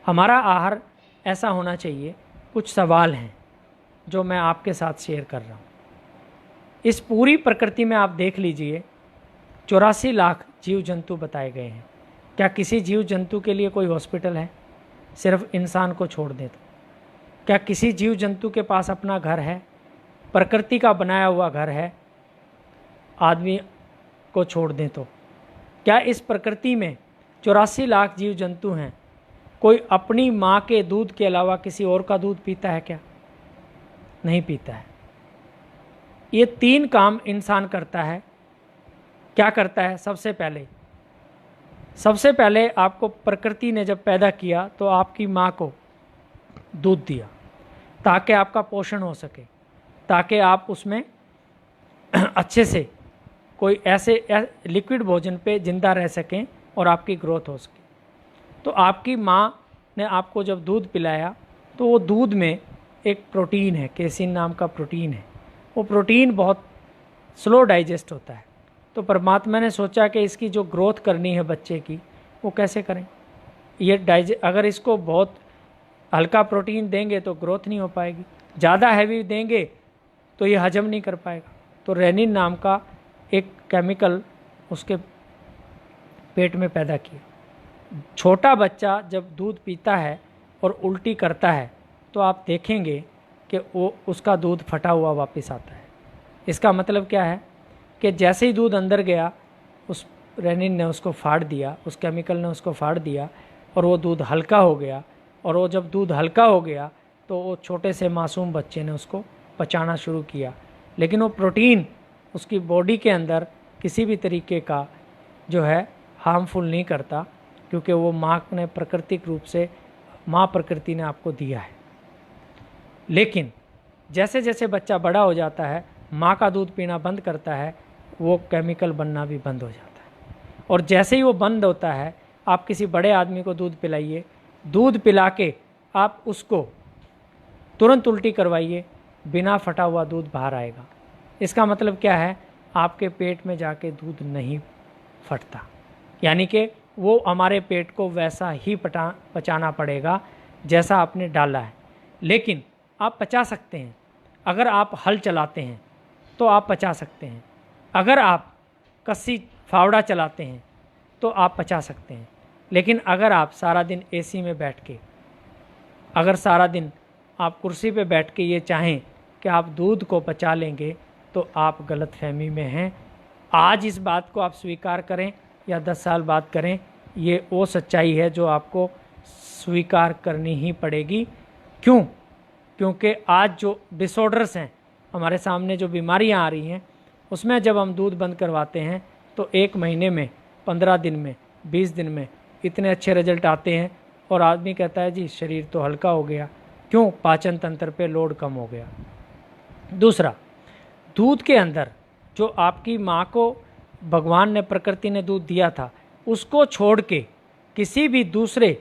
हमारा आहार ऐसा होना चाहिए, कुछ सवाल हैं जो मैं आपके साथ शेयर कर रहा हूँ। इस पूरी प्रकृति में आप देख लीजिए 84 लाख जीव जंतु बताए गए हैं। क्या किसी जीव जंतु के लिए कोई हॉस्पिटल है? सिर्फ इंसान को छोड़ दें तो। क्या किसी जीव जंतु के पास अपना घर है? प्रकृति का बनाया हुआ घर है, आदमी को छोड़ दें तो। क्या इस प्रकृति में 84 लाख जीव जंतु हैं, कोई अपनी माँ के दूध के अलावा किसी और का दूध पीता है क्या? नहीं पीता है। ये 3 काम इंसान करता है। क्या करता है? सबसे पहले आपको प्रकृति ने जब पैदा किया तो आपकी माँ को दूध दिया ताकि आपका पोषण हो सके, ताकि आप उसमें अच्छे से कोई ऐसे लिक्विड भोजन पे ज़िंदा रह सकें और आपकी ग्रोथ हो सके। तो आपकी माँ ने आपको जब दूध पिलाया तो वो दूध में एक प्रोटीन है, केसिन नाम का प्रोटीन है। वो प्रोटीन बहुत स्लो डाइजेस्ट होता है। तो परमात्मा ने सोचा कि इसकी जो ग्रोथ करनी है बच्चे की, वो कैसे करें? ये अगर इसको बहुत हल्का प्रोटीन देंगे तो ग्रोथ नहीं हो पाएगी, ज़्यादा हैवी देंगे तो ये हजम नहीं कर पाएगा। तो रेनिन नाम का एक केमिकल उसके पेट में पैदा किया। छोटा बच्चा जब दूध पीता है और उल्टी करता है तो आप देखेंगे कि वो उसका दूध फटा हुआ वापस आता है। इसका मतलब क्या है कि जैसे ही दूध अंदर गया उस रेनिन ने उसको फाड़ दिया, उस केमिकल ने उसको फाड़ दिया और वो दूध हल्का हो गया। और वो जब दूध हल्का हो गया तो वो छोटे से मासूम बच्चे ने उसको पचाना शुरू किया। लेकिन वो प्रोटीन उसकी बॉडी के अंदर किसी भी तरीके का जो है हार्मफुल नहीं करता, क्योंकि वो माँ ने प्राकृतिक रूप से, माँ प्रकृति ने आपको दिया है। लेकिन जैसे जैसे बच्चा बड़ा हो जाता है, माँ का दूध पीना बंद करता है, वो केमिकल बनना भी बंद हो जाता है। और जैसे ही वो बंद होता है, आप किसी बड़े आदमी को दूध पिलाइए, दूध पिला के आप उसको तुरंत उल्टी करवाइए, बिना फटा हुआ दूध बाहर आएगा। इसका मतलब क्या है? आपके पेट में जाके दूध नहीं फटता, यानी कि वो हमारे पेट को वैसा ही पचाना पड़ेगा जैसा आपने डाला है। लेकिन आप पचा सकते हैं। अगर आप हल चलाते हैं तो आप पचा सकते हैं। अगर आप कस्सी फावड़ा चलाते हैं तो आप पचा सकते हैं। लेकिन अगर आप सारा दिन एसी में बैठ के, अगर सारा दिन आप कुर्सी पे बैठ के ये चाहें कि आप दूध को पचा लेंगे तो आप गलतफहमी में हैं। आज इस बात को आप स्वीकार करें या 10 साल बाद करें, ये वो सच्चाई है जो आपको स्वीकार करनी ही पड़ेगी। क्यों? क्योंकि आज जो डिसऑर्डर्स हैं, हमारे सामने जो बीमारियां आ रही हैं, उसमें जब हम दूध बंद करवाते हैं तो 1 महीने में, 15 दिन में, 20 दिन में इतने अच्छे रिजल्ट आते हैं और आदमी कहता है जी शरीर तो हल्का हो गया, क्यों? पाचन तंत्र पे लोड कम हो गया। दूसरा, दूध के अंदर जो आपकी माँ को भगवान ने, प्रकृति ने दूध दिया था, उसको छोड़ के किसी भी दूसरे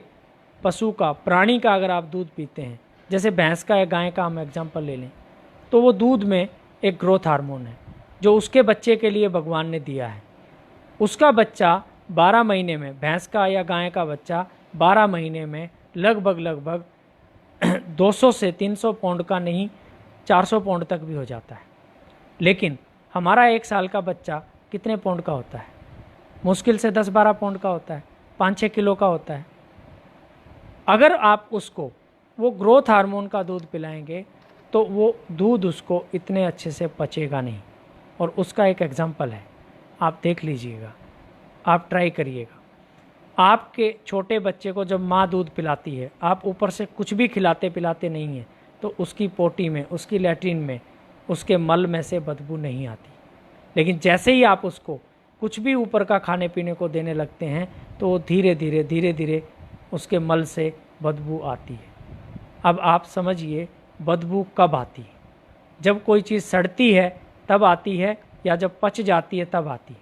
पशु का, प्राणी का अगर आप दूध पीते हैं, जैसे भैंस का या गाय का हम एग्जांपल ले लें, तो वो दूध में एक ग्रोथ हार्मोन है जो उसके बच्चे के लिए भगवान ने दिया है। उसका बच्चा 12 महीने में, भैंस का या गाय का बच्चा 12 महीने में लगभग 200 से 300 पाउंड का नहीं, 400 पाउंड तक भी हो जाता है। लेकिन हमारा 1 साल का बच्चा कितने पाउंड का होता है? मुश्किल से 10-12 पाउंड का होता है, 5-6 किलो का होता है। अगर आप उसको वो ग्रोथ हार्मोन का दूध पिलाएंगे तो वो दूध उसको इतने अच्छे से पचेगा नहीं। और उसका एक एग्जांपल है, आप देख लीजिएगा, आप ट्राई करिएगा। आपके छोटे बच्चे को जब माँ दूध पिलाती है, आप ऊपर से कुछ भी खिलाते पिलाते नहीं हैं, तो उसकी पोटी में, उसकी लैट्रिन में, उसके मल में से बदबू नहीं आती। लेकिन जैसे ही आप उसको कुछ भी ऊपर का खाने पीने को देने लगते हैं तो वो धीरे धीरे उसके मल से बदबू आती है। अब आप समझिए बदबू कब आती है? जब कोई चीज़ सड़ती है तब आती है, या जब पच जाती है तब आती है।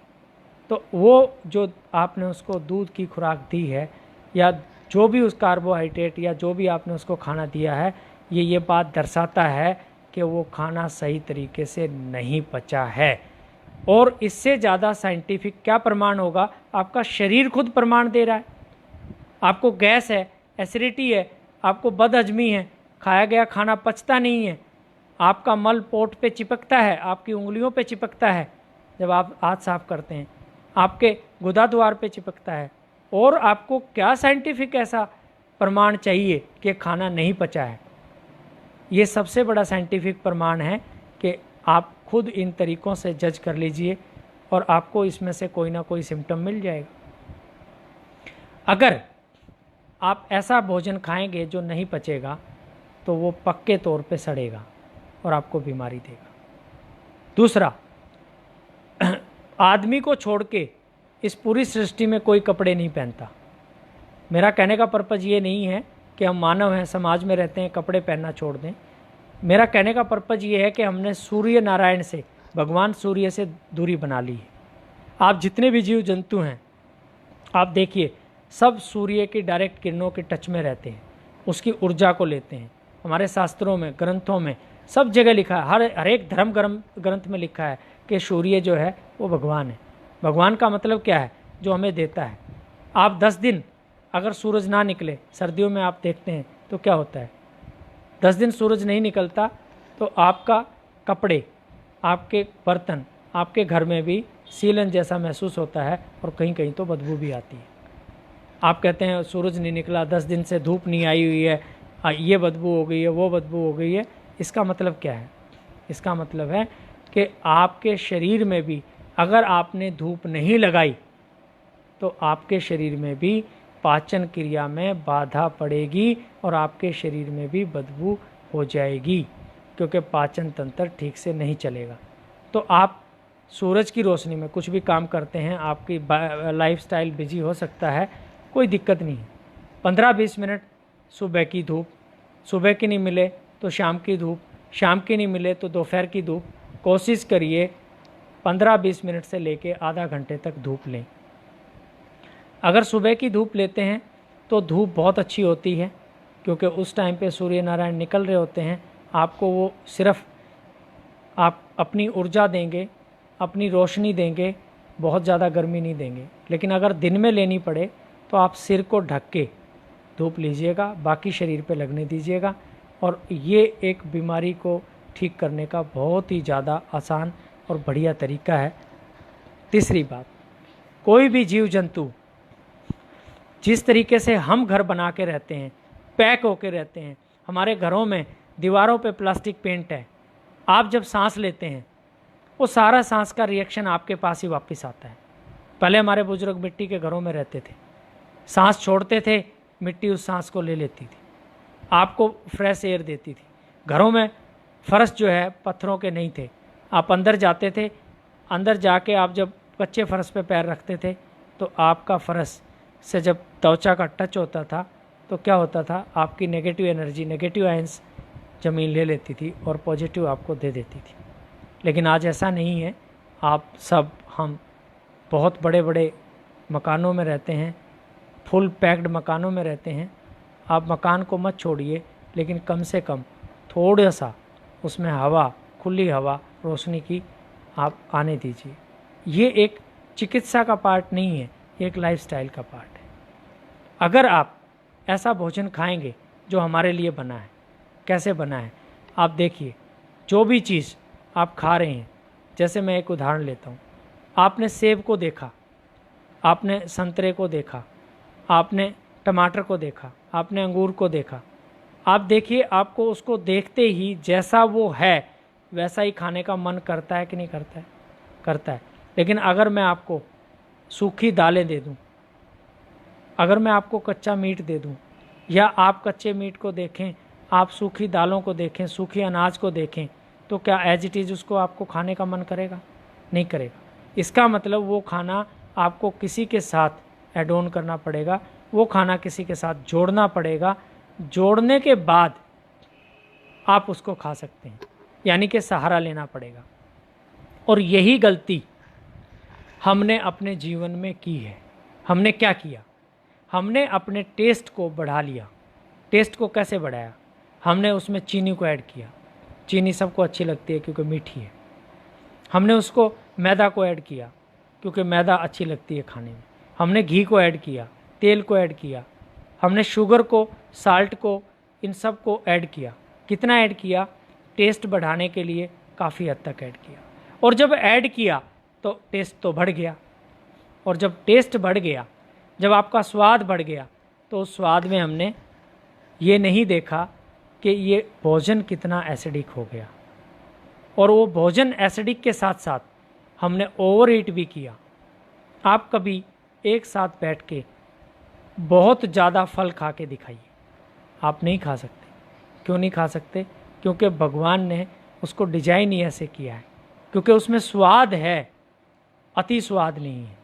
तो वो जो आपने उसको दूध की खुराक दी है, या जो भी उस कार्बोहाइड्रेट या जो भी आपने उसको खाना दिया है, ये बात दर्शाता है कि वो खाना सही तरीके से नहीं पचा है। और इससे ज़्यादा साइंटिफिक क्या प्रमाण होगा? आपका शरीर खुद प्रमाण दे रहा है। आपको गैस है, एसिडिटी है, आपको बदहजमी है, खाया गया खाना पचता नहीं है, आपका मल पोट पे चिपकता है, आपकी उंगलियों पे चिपकता है जब आप हाथ साफ करते हैं, आपके गुदाद्वार पे चिपकता है। और आपको क्या साइंटिफिक ऐसा प्रमाण चाहिए कि खाना नहीं पचा है? ये सबसे बड़ा साइंटिफिक प्रमाण है कि आप खुद इन तरीक़ों से जज कर लीजिए और आपको इसमें से कोई ना कोई सिम्टम मिल जाएगा। अगर आप ऐसा भोजन खाएंगे जो नहीं पचेगा तो वो पक्के तौर पे सड़ेगा और आपको बीमारी देगा। दूसरा, आदमी को छोड़ के इस पूरी सृष्टि में कोई कपड़े नहीं पहनता। मेरा कहने का पर्पज़ ये नहीं है कि हम मानव हैं, समाज में रहते हैं, कपड़े पहनना छोड़ दें। मेरा कहने का पर्पज़ ये है कि हमने सूर्य नारायण से, भगवान सूर्य से दूरी बना ली है। आप जितने भी जीव जंतु हैं, आप देखिए, सब सूर्य की डायरेक्ट किरणों के टच में रहते हैं, उसकी ऊर्जा को लेते हैं। हमारे शास्त्रों में, ग्रंथों में, सब जगह लिखा है, हर एक धर्म ग्रंथ में लिखा है कि सूर्य जो है वो भगवान है। भगवान का मतलब क्या है? जो हमें देता है। आप 10 दिन अगर सूरज ना निकले, सर्दियों में आप देखते हैं तो क्या होता है? 10 दिन सूरज नहीं निकलता तो आपका कपड़े, आपके बर्तन, आपके घर में भी सीलन जैसा महसूस होता है और कहीं कहीं तो बदबू भी आती है। आप कहते हैं सूरज नहीं निकला, 10 दिन से धूप नहीं आई हुई है, ये बदबू हो गई है, वो बदबू हो गई है। इसका मतलब क्या है? इसका मतलब है कि आपके शरीर में भी अगर आपने धूप नहीं लगाई तो आपके शरीर में भी पाचन क्रिया में बाधा पड़ेगी और आपके शरीर में भी बदबू हो जाएगी, क्योंकि पाचन तंत्र ठीक से नहीं चलेगा। तो आप सूरज की रोशनी में कुछ भी काम करते हैं, आपकी लाइफस्टाइल बिजी हो सकता है, कोई दिक्कत नहीं। 15-20 मिनट सुबह की धूप, सुबह की नहीं मिले तो शाम की धूप, शाम की नहीं मिले तो दोपहर की धूप, कोशिश करिए 15-20 मिनट से लेके आधा घंटे तक धूप लें। अगर सुबह की धूप लेते हैं तो धूप बहुत अच्छी होती है, क्योंकि उस टाइम पे सूर्य नारायण निकल रहे होते हैं। आपको वो सिर्फ आप अपनी ऊर्जा देंगे, अपनी रोशनी देंगे, बहुत ज़्यादा गर्मी नहीं देंगे। लेकिन अगर दिन में लेनी पड़े तो आप सिर को ढक के धूप लीजिएगा, बाकी शरीर पे लगने दीजिएगा, और ये एक बीमारी को ठीक करने का बहुत ही ज़्यादा आसान और बढ़िया तरीका है। तीसरी बात, कोई भी जीव जंतु जिस तरीके से हम घर बना के रहते हैं, पैक होके रहते हैं, हमारे घरों में दीवारों पे प्लास्टिक पेंट है, आप जब सांस लेते हैं वो सारा सांस का रिएक्शन आपके पास ही वापस आता है। पहले हमारे बुजुर्ग मिट्टी के घरों में रहते थे, सांस छोड़ते थे, मिट्टी उस सांस को ले लेती थी, आपको फ्रेश एयर देती थी। घरों में फर्श जो है पत्थरों के नहीं थे, आप अंदर जाते थे, अंदर जाके आप जब कच्चे फर्श पे पैर रखते थे तो आपका फर्श से जब त्वचा का टच होता था तो क्या होता था, आपकी नेगेटिव एनर्जी, नेगेटिव आयंस ज़मीन ले लेती थी और पॉजिटिव आपको दे देती थी। लेकिन आज ऐसा नहीं है। आप सब, हम बहुत बड़े बड़े मकानों में रहते हैं, फुल पैक्ड मकानों में रहते हैं। आप मकान को मत छोड़िए, लेकिन कम से कम थोड़ा सा उसमें हवा, खुली हवा, रोशनी की आप आने दीजिए। ये एक चिकित्सा का पार्ट नहीं है, ये एक लाइफस्टाइल का पार्ट है। अगर आप ऐसा भोजन खाएंगे जो हमारे लिए बना है, कैसे बना है आप देखिए। जो भी चीज़ आप खा रहे हैं, जैसे मैं एक उदाहरण लेता हूँ, आपने सेब को देखा, आपने संतरे को देखा, आपने टमाटर को देखा, आपने अंगूर को देखा। आप देखिए, आपको उसको देखते ही जैसा वो है वैसा ही खाने का मन करता है कि नहीं करता है? करता है। लेकिन अगर मैं आपको सूखी दालें दे दूं, अगर मैं आपको कच्चा मीट दे दूं, या आप कच्चे मीट को देखें, आप सूखी दालों को देखें, सूखी अनाज को देखें, तो क्या एज इट इज़ उसको आपको खाने का मन करेगा? नहीं करेगा। इसका मतलब वो खाना आपको किसी के साथ ऐड ऑन करना पड़ेगा, वो खाना किसी के साथ जोड़ना पड़ेगा। जोड़ने के बाद आप उसको खा सकते हैं, यानी कि सहारा लेना पड़ेगा। और यही गलती हमने अपने जीवन में की है। हमने क्या किया? हमने अपने टेस्ट को बढ़ा लिया। टेस्ट को कैसे बढ़ाया? हमने उसमें चीनी को ऐड किया। चीनी सबको अच्छी लगती है क्योंकि मीठी है। हमने उसको मैदा को ऐड किया क्योंकि मैदा अच्छी लगती है खाने में। हमने घी को ऐड किया, तेल को ऐड किया, हमने शुगर को, साल्ट को, इन सब को ऐड किया। कितना ऐड किया? टेस्ट बढ़ाने के लिए काफ़ी हद तक ऐड किया। और जब ऐड किया तो टेस्ट तो बढ़ गया। और जब टेस्ट बढ़ गया, जब आपका स्वाद बढ़ गया, तो उस स्वाद में हमने ये नहीं देखा कि ये भोजन कितना एसिडिक हो गया। और वो भोजन एसिडिक के साथ साथ हमने ओवर ईट भी किया। आप कभी एक साथ बैठ के बहुत ज़्यादा फल खा के दिखाइए, आप नहीं खा सकते। क्यों नहीं खा सकते? क्योंकि भगवान ने उसको डिजाइन ही ऐसे किया है, क्योंकि उसमें स्वाद है, अति स्वाद नहीं है।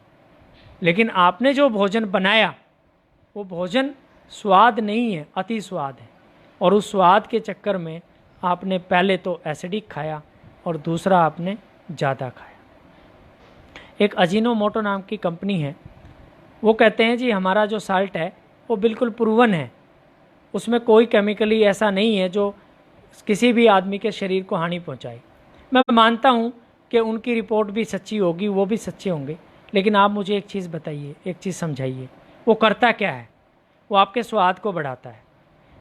लेकिन आपने जो भोजन बनाया वो भोजन स्वाद नहीं है, अति स्वाद है। और उस स्वाद के चक्कर में आपने पहले तो एसिडिक खाया और दूसरा आपने ज़्यादा खाया। एक अजीनोमोटो नाम की कंपनी है, वो कहते हैं जी हमारा जो साल्ट है वो बिल्कुल प्रूवन है, उसमें कोई केमिकली ऐसा नहीं है जो किसी भी आदमी के शरीर को हानि पहुंचाए। मैं मानता हूं कि उनकी रिपोर्ट भी सच्ची होगी, वो भी सच्चे होंगे। लेकिन आप मुझे एक चीज़ बताइए, एक चीज़ समझाइए, वो करता क्या है? वो आपके स्वाद को बढ़ाता है।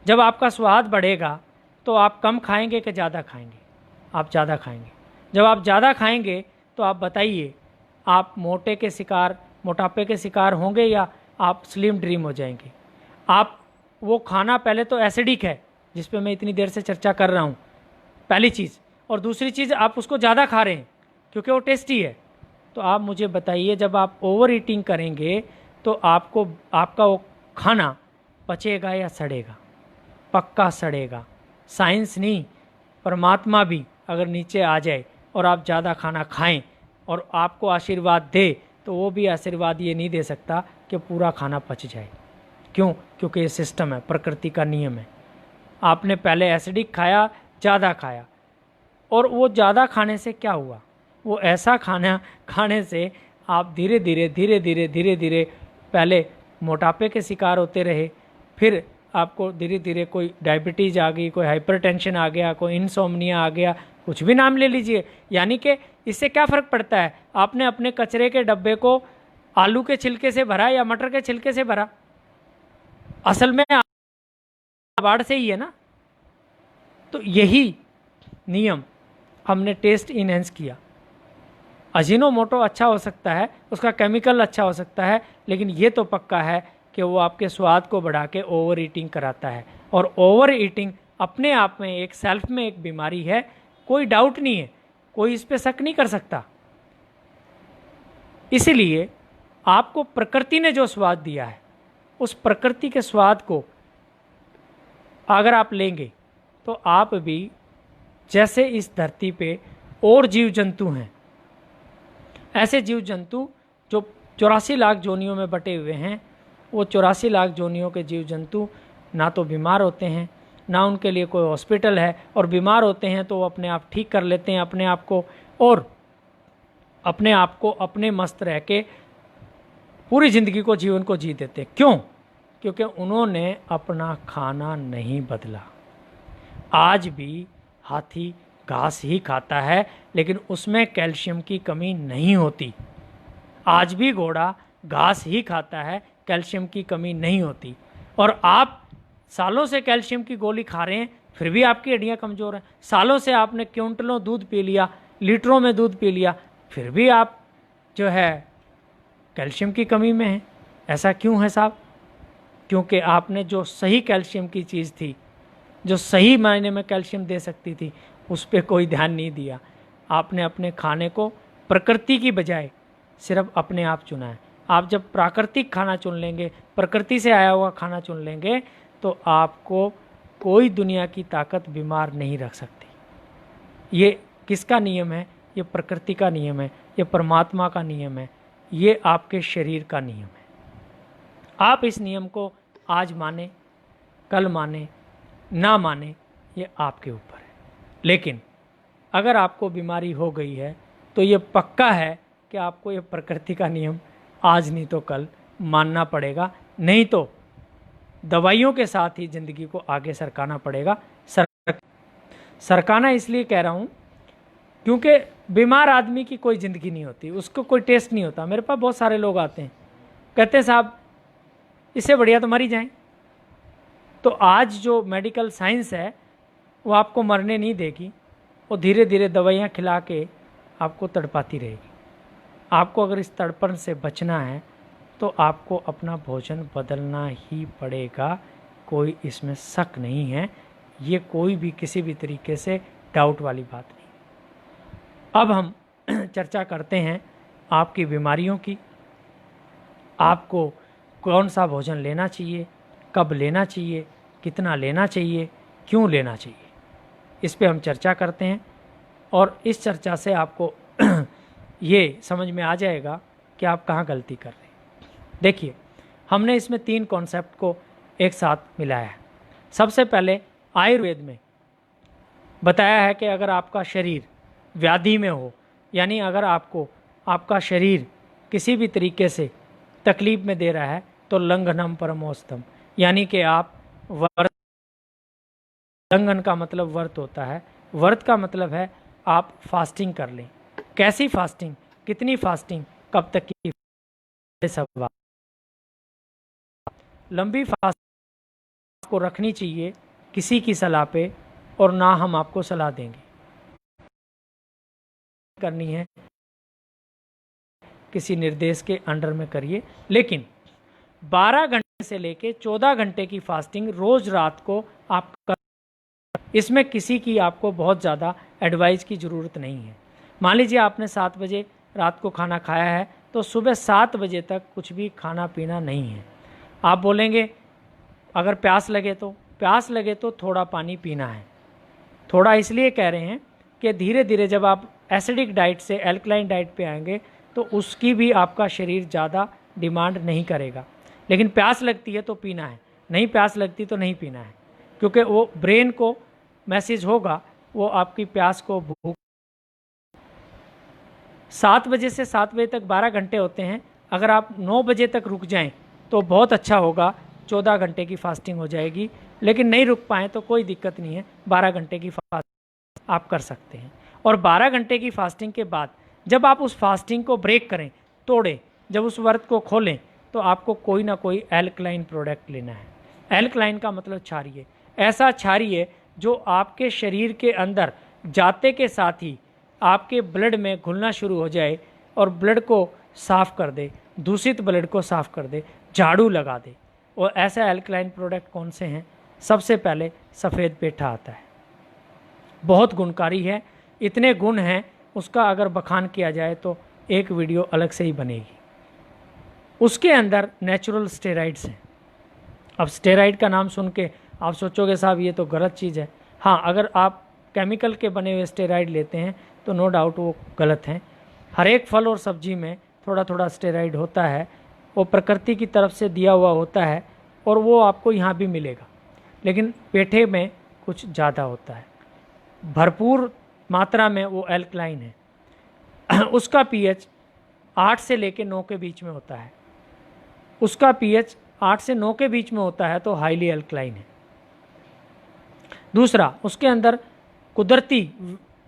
जब आपका स्वाद बढ़ेगा तो आप कम खाएंगे कि ज़्यादा खाएंगे? आप ज़्यादा खाएंगे। जब आप ज़्यादा खाएंगे तो आप बताइए, आप मोटापे के शिकार होंगे या आप स्लिम ड्रीम हो जाएंगे? आप वो खाना पहले तो एसिडिक है, जिस पे मैं इतनी देर से चर्चा कर रहा हूँ, पहली चीज़। और दूसरी चीज़, आप उसको ज़्यादा खा रहे हैं क्योंकि वो टेस्टी है। तो आप मुझे बताइए, जब आप ओवर ईटिंग करेंगे तो आपका वो खाना पचेगा या सड़ेगा? पक्का सड़ेगा। साइंस नहीं, परमात्मा भी अगर नीचे आ जाए और आप ज़्यादा खाना खाएं और आपको आशीर्वाद दे, तो वो भी आशीर्वाद ये नहीं दे सकता कि पूरा खाना पच जाए। क्यों? क्योंकि ये सिस्टम है, प्रकृति का नियम है। आपने पहले एसिडिक खाया, ज़्यादा खाया, और वो ज़्यादा खाने से क्या हुआ? वो ऐसा खाना खाने से आप धीरे धीरे पहले मोटापे के शिकार होते रहे, फिर आपको धीरे धीरे कोई डायबिटीज़ आ गई, कोई हाइपरटेंशन आ गया, कोई इंसोम्निया आ गया, कुछ भी नाम ले लीजिए। यानी कि इससे क्या फ़र्क पड़ता है? आपने अपने कचरे के डब्बे को आलू के छिलके से भरा या मटर के छिलके से भरा? असल में बाढ़ से ही है ना। तो यही नियम हमने टेस्ट इनहेंस किया। अजीनोमोटो अच्छा हो सकता है, उसका केमिकल अच्छा हो सकता है, लेकिन ये तो पक्का है कि वो आपके स्वाद को बढ़ा के ओवर ईटिंग कराता है। और ओवर ईटिंग अपने आप में एक सेल्फ में एक बीमारी है, कोई डाउट नहीं है, कोई इस पे शक नहीं कर सकता। इसलिए आपको प्रकृति ने जो स्वाद दिया है, उस प्रकृति के स्वाद को अगर आप लेंगे तो आप भी जैसे इस धरती पे और जीव जंतु हैं, ऐसे जीव जंतु जो 84 लाख जोनियों में बटे हुए हैं, वो 84 लाख जोनियों के जीव जंतु ना तो बीमार होते हैं, ना उनके लिए कोई हॉस्पिटल है, और बीमार होते हैं तो वो अपने आप ठीक कर लेते हैं अपने आप को, और अपने आप को अपने मस्त रह के पूरी ज़िंदगी को, जीवन को जी देते हैं। क्यों? क्योंकि उन्होंने अपना खाना नहीं बदला। आज भी हाथी घास ही खाता है, लेकिन उसमें कैल्शियम की कमी नहीं होती। आज भी घोड़ा घास ही खाता है, कैल्शियम की कमी नहीं होती। और आप सालों से कैल्शियम की गोली खा रहे हैं, फिर भी आपकी हड्डियां कमज़ोर हैं। सालों से आपने क्विंटलों दूध पी लिया, लीटरों में दूध पी लिया, फिर भी आप जो है कैल्शियम की कमी में हैं। ऐसा क्यों है साहब? क्योंकि आपने जो सही कैल्शियम की चीज़ थी, जो सही मायने में कैल्शियम दे सकती थी, उस पर कोई ध्यान नहीं दिया। आपने अपने खाने को प्रकृति की बजाय सिर्फ अपने आप चुना है। आप जब प्राकृतिक खाना चुन लेंगे, प्रकृति से आया हुआ खाना चुन लेंगे, तो आपको कोई दुनिया की ताकत बीमार नहीं रख सकती। ये किसका नियम है? ये प्रकृति का नियम है, ये परमात्मा का नियम है, ये आपके शरीर का नियम है। आप इस नियम को आज माने, कल माने, ना माने, ये आपके ऊपर है। लेकिन अगर आपको बीमारी हो गई है तो ये पक्का है कि आपको ये प्रकृति का नियम आज नहीं तो कल मानना पड़ेगा, नहीं तो दवाइयों के साथ ही ज़िंदगी को आगे सरकाना पड़ेगा। सरकाना इसलिए कह रहा हूँ क्योंकि बीमार आदमी की कोई ज़िंदगी नहीं होती, उसको कोई टेस्ट नहीं होता। मेरे पास बहुत सारे लोग आते हैं, कहते हैं साहब इससे बढ़िया तो मर ही जाएं। तो आज जो मेडिकल साइंस है वो आपको मरने नहीं देगी, वो धीरे धीरे दवाइयाँ खिला के आपको तड़पाती रहेगी। आपको अगर इस तड़पन से बचना है तो आपको अपना भोजन बदलना ही पड़ेगा, कोई इसमें शक नहीं है। ये कोई भी किसी भी तरीके से डाउट वाली बात नहीं। अब हम चर्चा करते हैं आपकी बीमारियों की। आपको कौन सा भोजन लेना चाहिए, कब लेना चाहिए, कितना लेना चाहिए, क्यों लेना चाहिए, इस पे हम चर्चा करते हैं। और इस चर्चा से आपको ये समझ में आ जाएगा कि आप कहाँ गलती कर रहे हैं। देखिए, हमने इसमें 3 कॉन्सेप्ट को एक साथ मिलाया है। सबसे पहले आयुर्वेद में बताया है कि अगर आपका शरीर व्याधि में हो, यानी अगर आपको आपका शरीर किसी भी तरीके से तकलीफ में दे रहा है, तो लंघनम परमोस्तम, यानी कि आप व्रत, लंघन का मतलब व्रत होता है, व्रत का मतलब है आप फास्टिंग कर लें। कैसी फास्टिंग, कितनी फास्टिंग, कब तक की, सब लंबी फास्ट को रखनी चाहिए किसी की सलाह पे, और ना हम आपको सलाह देंगे। करनी है किसी निर्देश के अंडर में करिए, लेकिन 12 घंटे से लेके 14 घंटे की फास्टिंग रोज रात को आप कर। इसमें किसी की आपको बहुत ज़्यादा एडवाइस की ज़रूरत नहीं है। मान लीजिए आपने 7 बजे रात को खाना खाया है, तो सुबह 7 बजे तक कुछ भी खाना पीना नहीं है। आप बोलेंगे अगर प्यास लगे तो थोड़ा पानी पीना है। थोड़ा इसलिए कह रहे हैं कि धीरे धीरे जब आप एसिडिक डाइट से एल्कलाइन डाइट पे आएंगे तो उसकी भी आपका शरीर ज़्यादा डिमांड नहीं करेगा। लेकिन प्यास लगती है तो पीना है, नहीं प्यास लगती तो नहीं पीना है, क्योंकि वो ब्रेन को मैसेज होगा, वो आपकी प्यास को भूख। 7 बजे से 7 बजे तक 12 घंटे होते हैं। अगर आप 9 बजे तक रुक जाएं तो बहुत अच्छा होगा, 14 घंटे की फास्टिंग हो जाएगी। लेकिन नहीं रुक पाएँ तो कोई दिक्कत नहीं है, 12 घंटे की फास्टिंग आप कर सकते हैं। और 12 घंटे की फास्टिंग के बाद जब आप उस फास्टिंग को ब्रेक करें, तोड़ें, जब उस व्रत को खोलें, तो आपको कोई ना कोई एल्कलाइन प्रोडक्ट लेना है। एल्कलाइन का मतलब क्षारीय, ऐसा क्षारीय जो आपके शरीर के अंदर जाते के साथ ही आपके ब्लड में घुलना शुरू हो जाए और ब्लड को साफ़ कर दे, दूषित ब्लड को साफ़ कर दे, झाड़ू लगा दे। और ऐसे एल्कलाइन प्रोडक्ट कौन से हैं? सबसे पहले सफ़ेद पेठा आता है, बहुत गुणकारी है। इतने गुण हैं, उसका अगर बखान किया जाए तो एक वीडियो अलग से ही बनेगी। उसके अंदर नेचुरल स्टेरॉइड्स हैं। अब स्टेरॉइड का नाम सुन के आप सोचोगे साहब ये तो गलत चीज़ है। हाँ, अगर आप केमिकल के बने हुए स्टेरॉइड लेते हैं तो नो डाउट वो गलत हैं। हर एक फल और सब्जी में थोड़ा थोड़ा स्टेरॉइड होता है, वो प्रकृति की तरफ से दिया हुआ होता है और वो आपको यहाँ भी मिलेगा। लेकिन पेठे में कुछ ज़्यादा होता है, भरपूर मात्रा में वो एल्कलाइन है। उसका पीएच 8 से लेके 9 के बीच में होता है, उसका पीएच 8 से 9 के बीच में होता है तो हाईली एल्कलाइन है। दूसरा, उसके अंदर कुदरती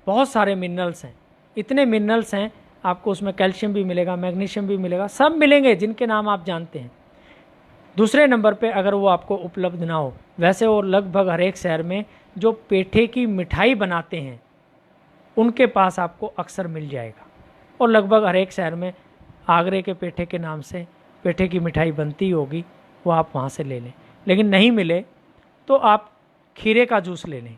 बहुत सारे मिनरल्स हैं, इतने मिनरल्स हैं, आपको उसमें कैल्शियम भी मिलेगा, मैग्नीशियम भी मिलेगा, सब मिलेंगे जिनके नाम आप जानते हैं। दूसरे नंबर पे अगर वो आपको उपलब्ध ना हो, वैसे वो लगभग हर एक शहर में जो पेठे की मिठाई बनाते हैं उनके पास आपको अक्सर मिल जाएगा, और लगभग हर एक शहर में आगरे के पेठे के नाम से पेठे की मिठाई बनती होगी, वो आप वहाँ से ले लें। लेकिन नहीं मिले तो आप खीरे का जूस ले लें,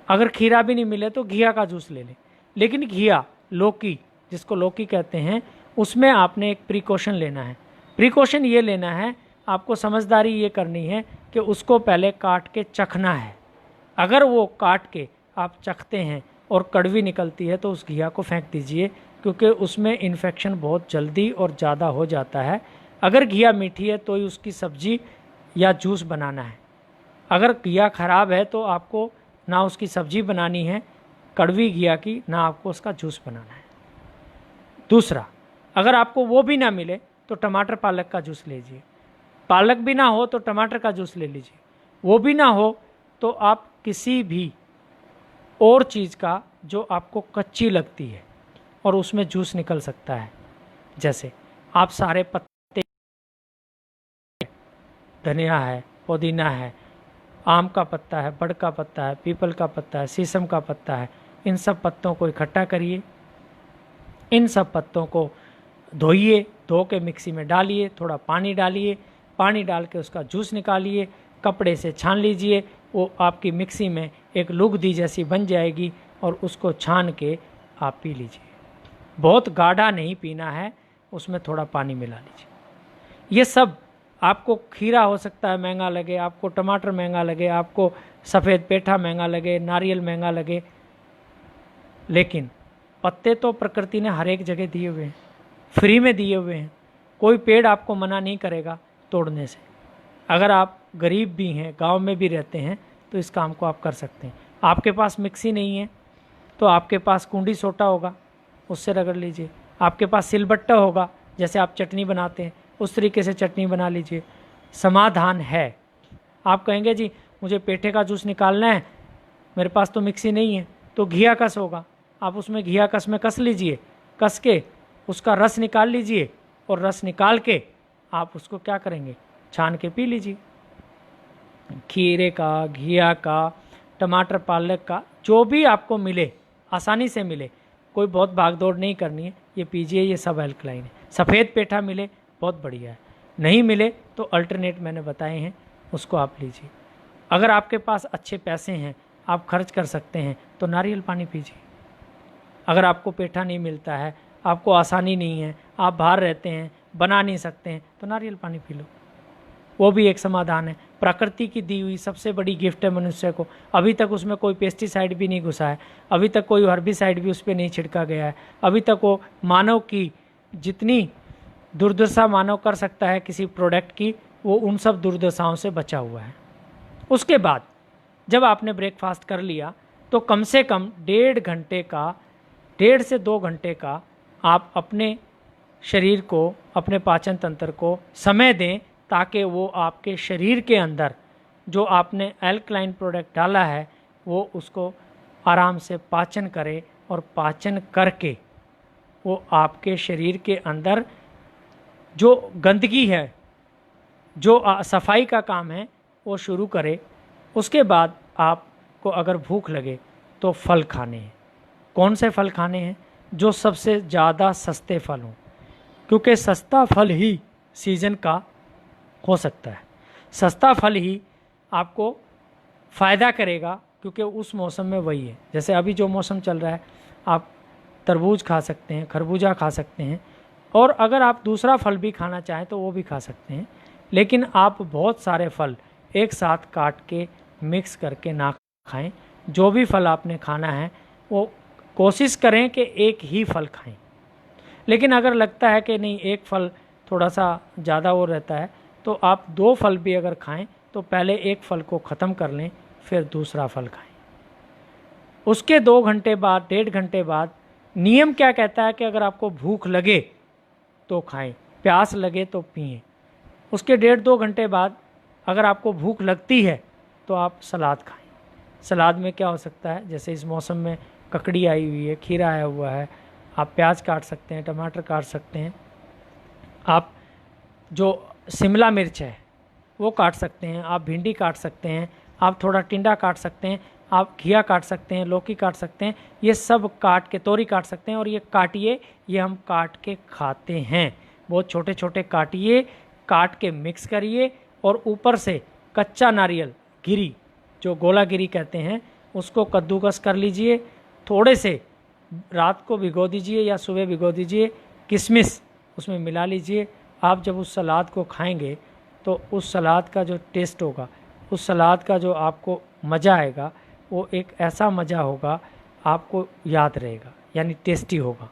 अगर खीरा भी नहीं मिले तो घिया का जूस ले लें। लेकिन घिया, लौकी, जिसको लौकी कहते हैं, उसमें आपने एक प्रिकॉशन लेना है। प्रिकॉशन ये लेना है, आपको समझदारी ये करनी है कि उसको पहले काट के चखना है। अगर वो काट के आप चखते हैं और कड़वी निकलती है तो उस घिया को फेंक दीजिए, क्योंकि उसमें इन्फेक्शन बहुत जल्दी और ज़्यादा हो जाता है। अगर घिया मीठी है तो ही उसकी सब्जी या जूस बनाना है। अगर घिया ख़राब है तो आपको ना उसकी सब्जी बनानी है कड़वी घिया की, ना आपको उसका जूस बनाना है। दूसरा, अगर आपको वो भी ना मिले तो टमाटर पालक का जूस लीजिए, पालक भी ना हो तो टमाटर का जूस ले लीजिए, वो भी ना हो तो आप किसी भी और चीज़ का जो आपको कच्ची लगती है और उसमें जूस निकल सकता है, जैसे आप सारे पत्ते, धनिया है, पुदीना है, आम का पत्ता है, बड़ का पत्ता है, पीपल का पत्ता है, शीशम का पत्ता है, इन सब पत्तों को इकट्ठा करिए, इन सब पत्तों को धोइए, धो के मिक्सी में डालिए, थोड़ा पानी डालिए, पानी डाल के उसका जूस निकालिए, कपड़े से छान लीजिए, वो आपकी मिक्सी में एक लुगदी जैसी बन जाएगी और उसको छान के आप पी लीजिए। बहुत गाढ़ा नहीं पीना है, उसमें थोड़ा पानी मिला लीजिए। ये सब आपको खीरा हो सकता है महंगा लगे, आपको टमाटर महंगा लगे, आपको सफ़ेद पेठा महंगा लगे, नारियल महंगा लगे, लेकिन पत्ते तो प्रकृति ने हर एक जगह दिए हुए हैं, फ्री में दिए हुए हैं। कोई पेड़ आपको मना नहीं करेगा तोड़ने से। अगर आप गरीब भी हैं, गांव में भी रहते हैं, तो इस काम को आप कर सकते हैं। आपके पास मिक्सी नहीं है तो आपके पास कुंडी सोटा होगा, उससे रगड़ लीजिए। आपके पास सिलबट्टा होगा, जैसे आप चटनी बनाते हैं उस तरीके से चटनी बना लीजिए। समाधान है। आप कहेंगे जी मुझे पेठे का जूस निकालना है, मेरे पास तो मिक्सी नहीं है, तो घिया कस होगा, आप उसमें घिया कस में कस लीजिए, कस के उसका रस निकाल लीजिए, और रस निकाल के आप उसको क्या करेंगे, छान के पी लीजिए। खीरे का, घिया का, टमाटर पालक का, जो भी आपको मिले, आसानी से मिले, कोई बहुत भागदौड़ नहीं करनी है, ये पीजिए, ये सब एल्कलाइन है। सफ़ेद पेठा मिले बहुत बढ़िया है, नहीं मिले तो अल्टरनेट मैंने बताए हैं, उसको आप लीजिए। अगर आपके पास अच्छे पैसे हैं, आप खर्च कर सकते हैं, तो नारियल पानी पीजिए। अगर आपको पेठा नहीं मिलता है, आपको आसानी नहीं है, आप बाहर रहते हैं, बना नहीं सकते हैं, तो नारियल पानी पी लो, वो भी एक समाधान है। प्रकृति की दी हुई सबसे बड़ी गिफ्ट है मनुष्य को। अभी तक उसमें कोई पेस्टिसाइड भी नहीं घुसा है, अभी तक कोई हर्बिसाइड भी उस पर नहीं छिड़का गया है, अभी तक वो मानव की जितनी दुर्दशा मानव कर सकता है किसी प्रोडक्ट की, वो उन सब दुर्दशाओं से बचा हुआ है। उसके बाद जब आपने ब्रेकफास्ट कर लिया तो कम से कम 1.5 से 2 घंटे का आप अपने शरीर को, अपने पाचन तंत्र को समय दें, ताकि वो आपके शरीर के अंदर जो आपने एल्कलाइन प्रोडक्ट डाला है वो उसको आराम से पाचन करे, और पाचन करके वो आपके शरीर के अंदर जो गंदगी है, जो सफाई का काम है, वो शुरू करे। उसके बाद आपको अगर भूख लगे तो फल खाने हैं। कौन से फल खाने हैं? जो सबसे ज़्यादा सस्ते फल हों, क्योंकि सस्ता फल ही सीज़न का हो सकता है, सस्ता फल ही आपको फ़ायदा करेगा, क्योंकि उस मौसम में वही है। जैसे अभी जो मौसम चल रहा है, आप तरबूज खा सकते हैं, खरबूजा खा सकते हैं, और अगर आप दूसरा फल भी खाना चाहें तो वो भी खा सकते हैं। लेकिन आप बहुत सारे फल एक साथ काट के मिक्स करके ना खाएं। जो भी फल आपने खाना है वो कोशिश करें कि एक ही फल खाएं। लेकिन अगर लगता है कि नहीं, एक फल थोड़ा सा ज़्यादा वो रहता है, तो आप 2 फल भी अगर खाएं तो पहले एक फल को ख़त्म कर लें, फिर दूसरा फल खाएं। उसके 2 घंटे बाद, 1.5 घंटे बाद नियम क्या कहता है कि अगर आपको भूख लगे तो खाएं, प्यास लगे तो पिएं। उसके 1.5-2 घंटे बाद अगर आपको भूख लगती है तो आप सलाद खाएं। सलाद में क्या हो सकता है, जैसे इस मौसम में ककड़ी आई हुई है, खीरा आया हुआ है, आप प्याज काट सकते हैं, टमाटर काट सकते हैं, आप जो शिमला मिर्च है वो काट सकते हैं, आप भिंडी काट सकते हैं, आप थोड़ा टिंडा काट सकते हैं, आप घिया काट सकते हैं, लौकी काट सकते हैं, ये सब काट के, तोरी काट सकते हैं, और ये काटिए, ये हम काट के खाते हैं। बहुत छोटे छोटे काटिए, काट के मिक्स करिए, और ऊपर से कच्चा नारियल गिरी, जो गोला गिरी कहते हैं, उसको कद्दूकस कर लीजिए, थोड़े से रात को भिगो दीजिए या सुबह भिगो दीजिए, किशमिश उसमें मिला लीजिए। आप जब उस सलाद को खाएंगे तो उस सलाद का जो टेस्ट होगा, उस सलाद का जो आपको मज़ा आएगा, वो एक ऐसा मज़ा होगा आपको याद रहेगा, यानी टेस्टी होगा।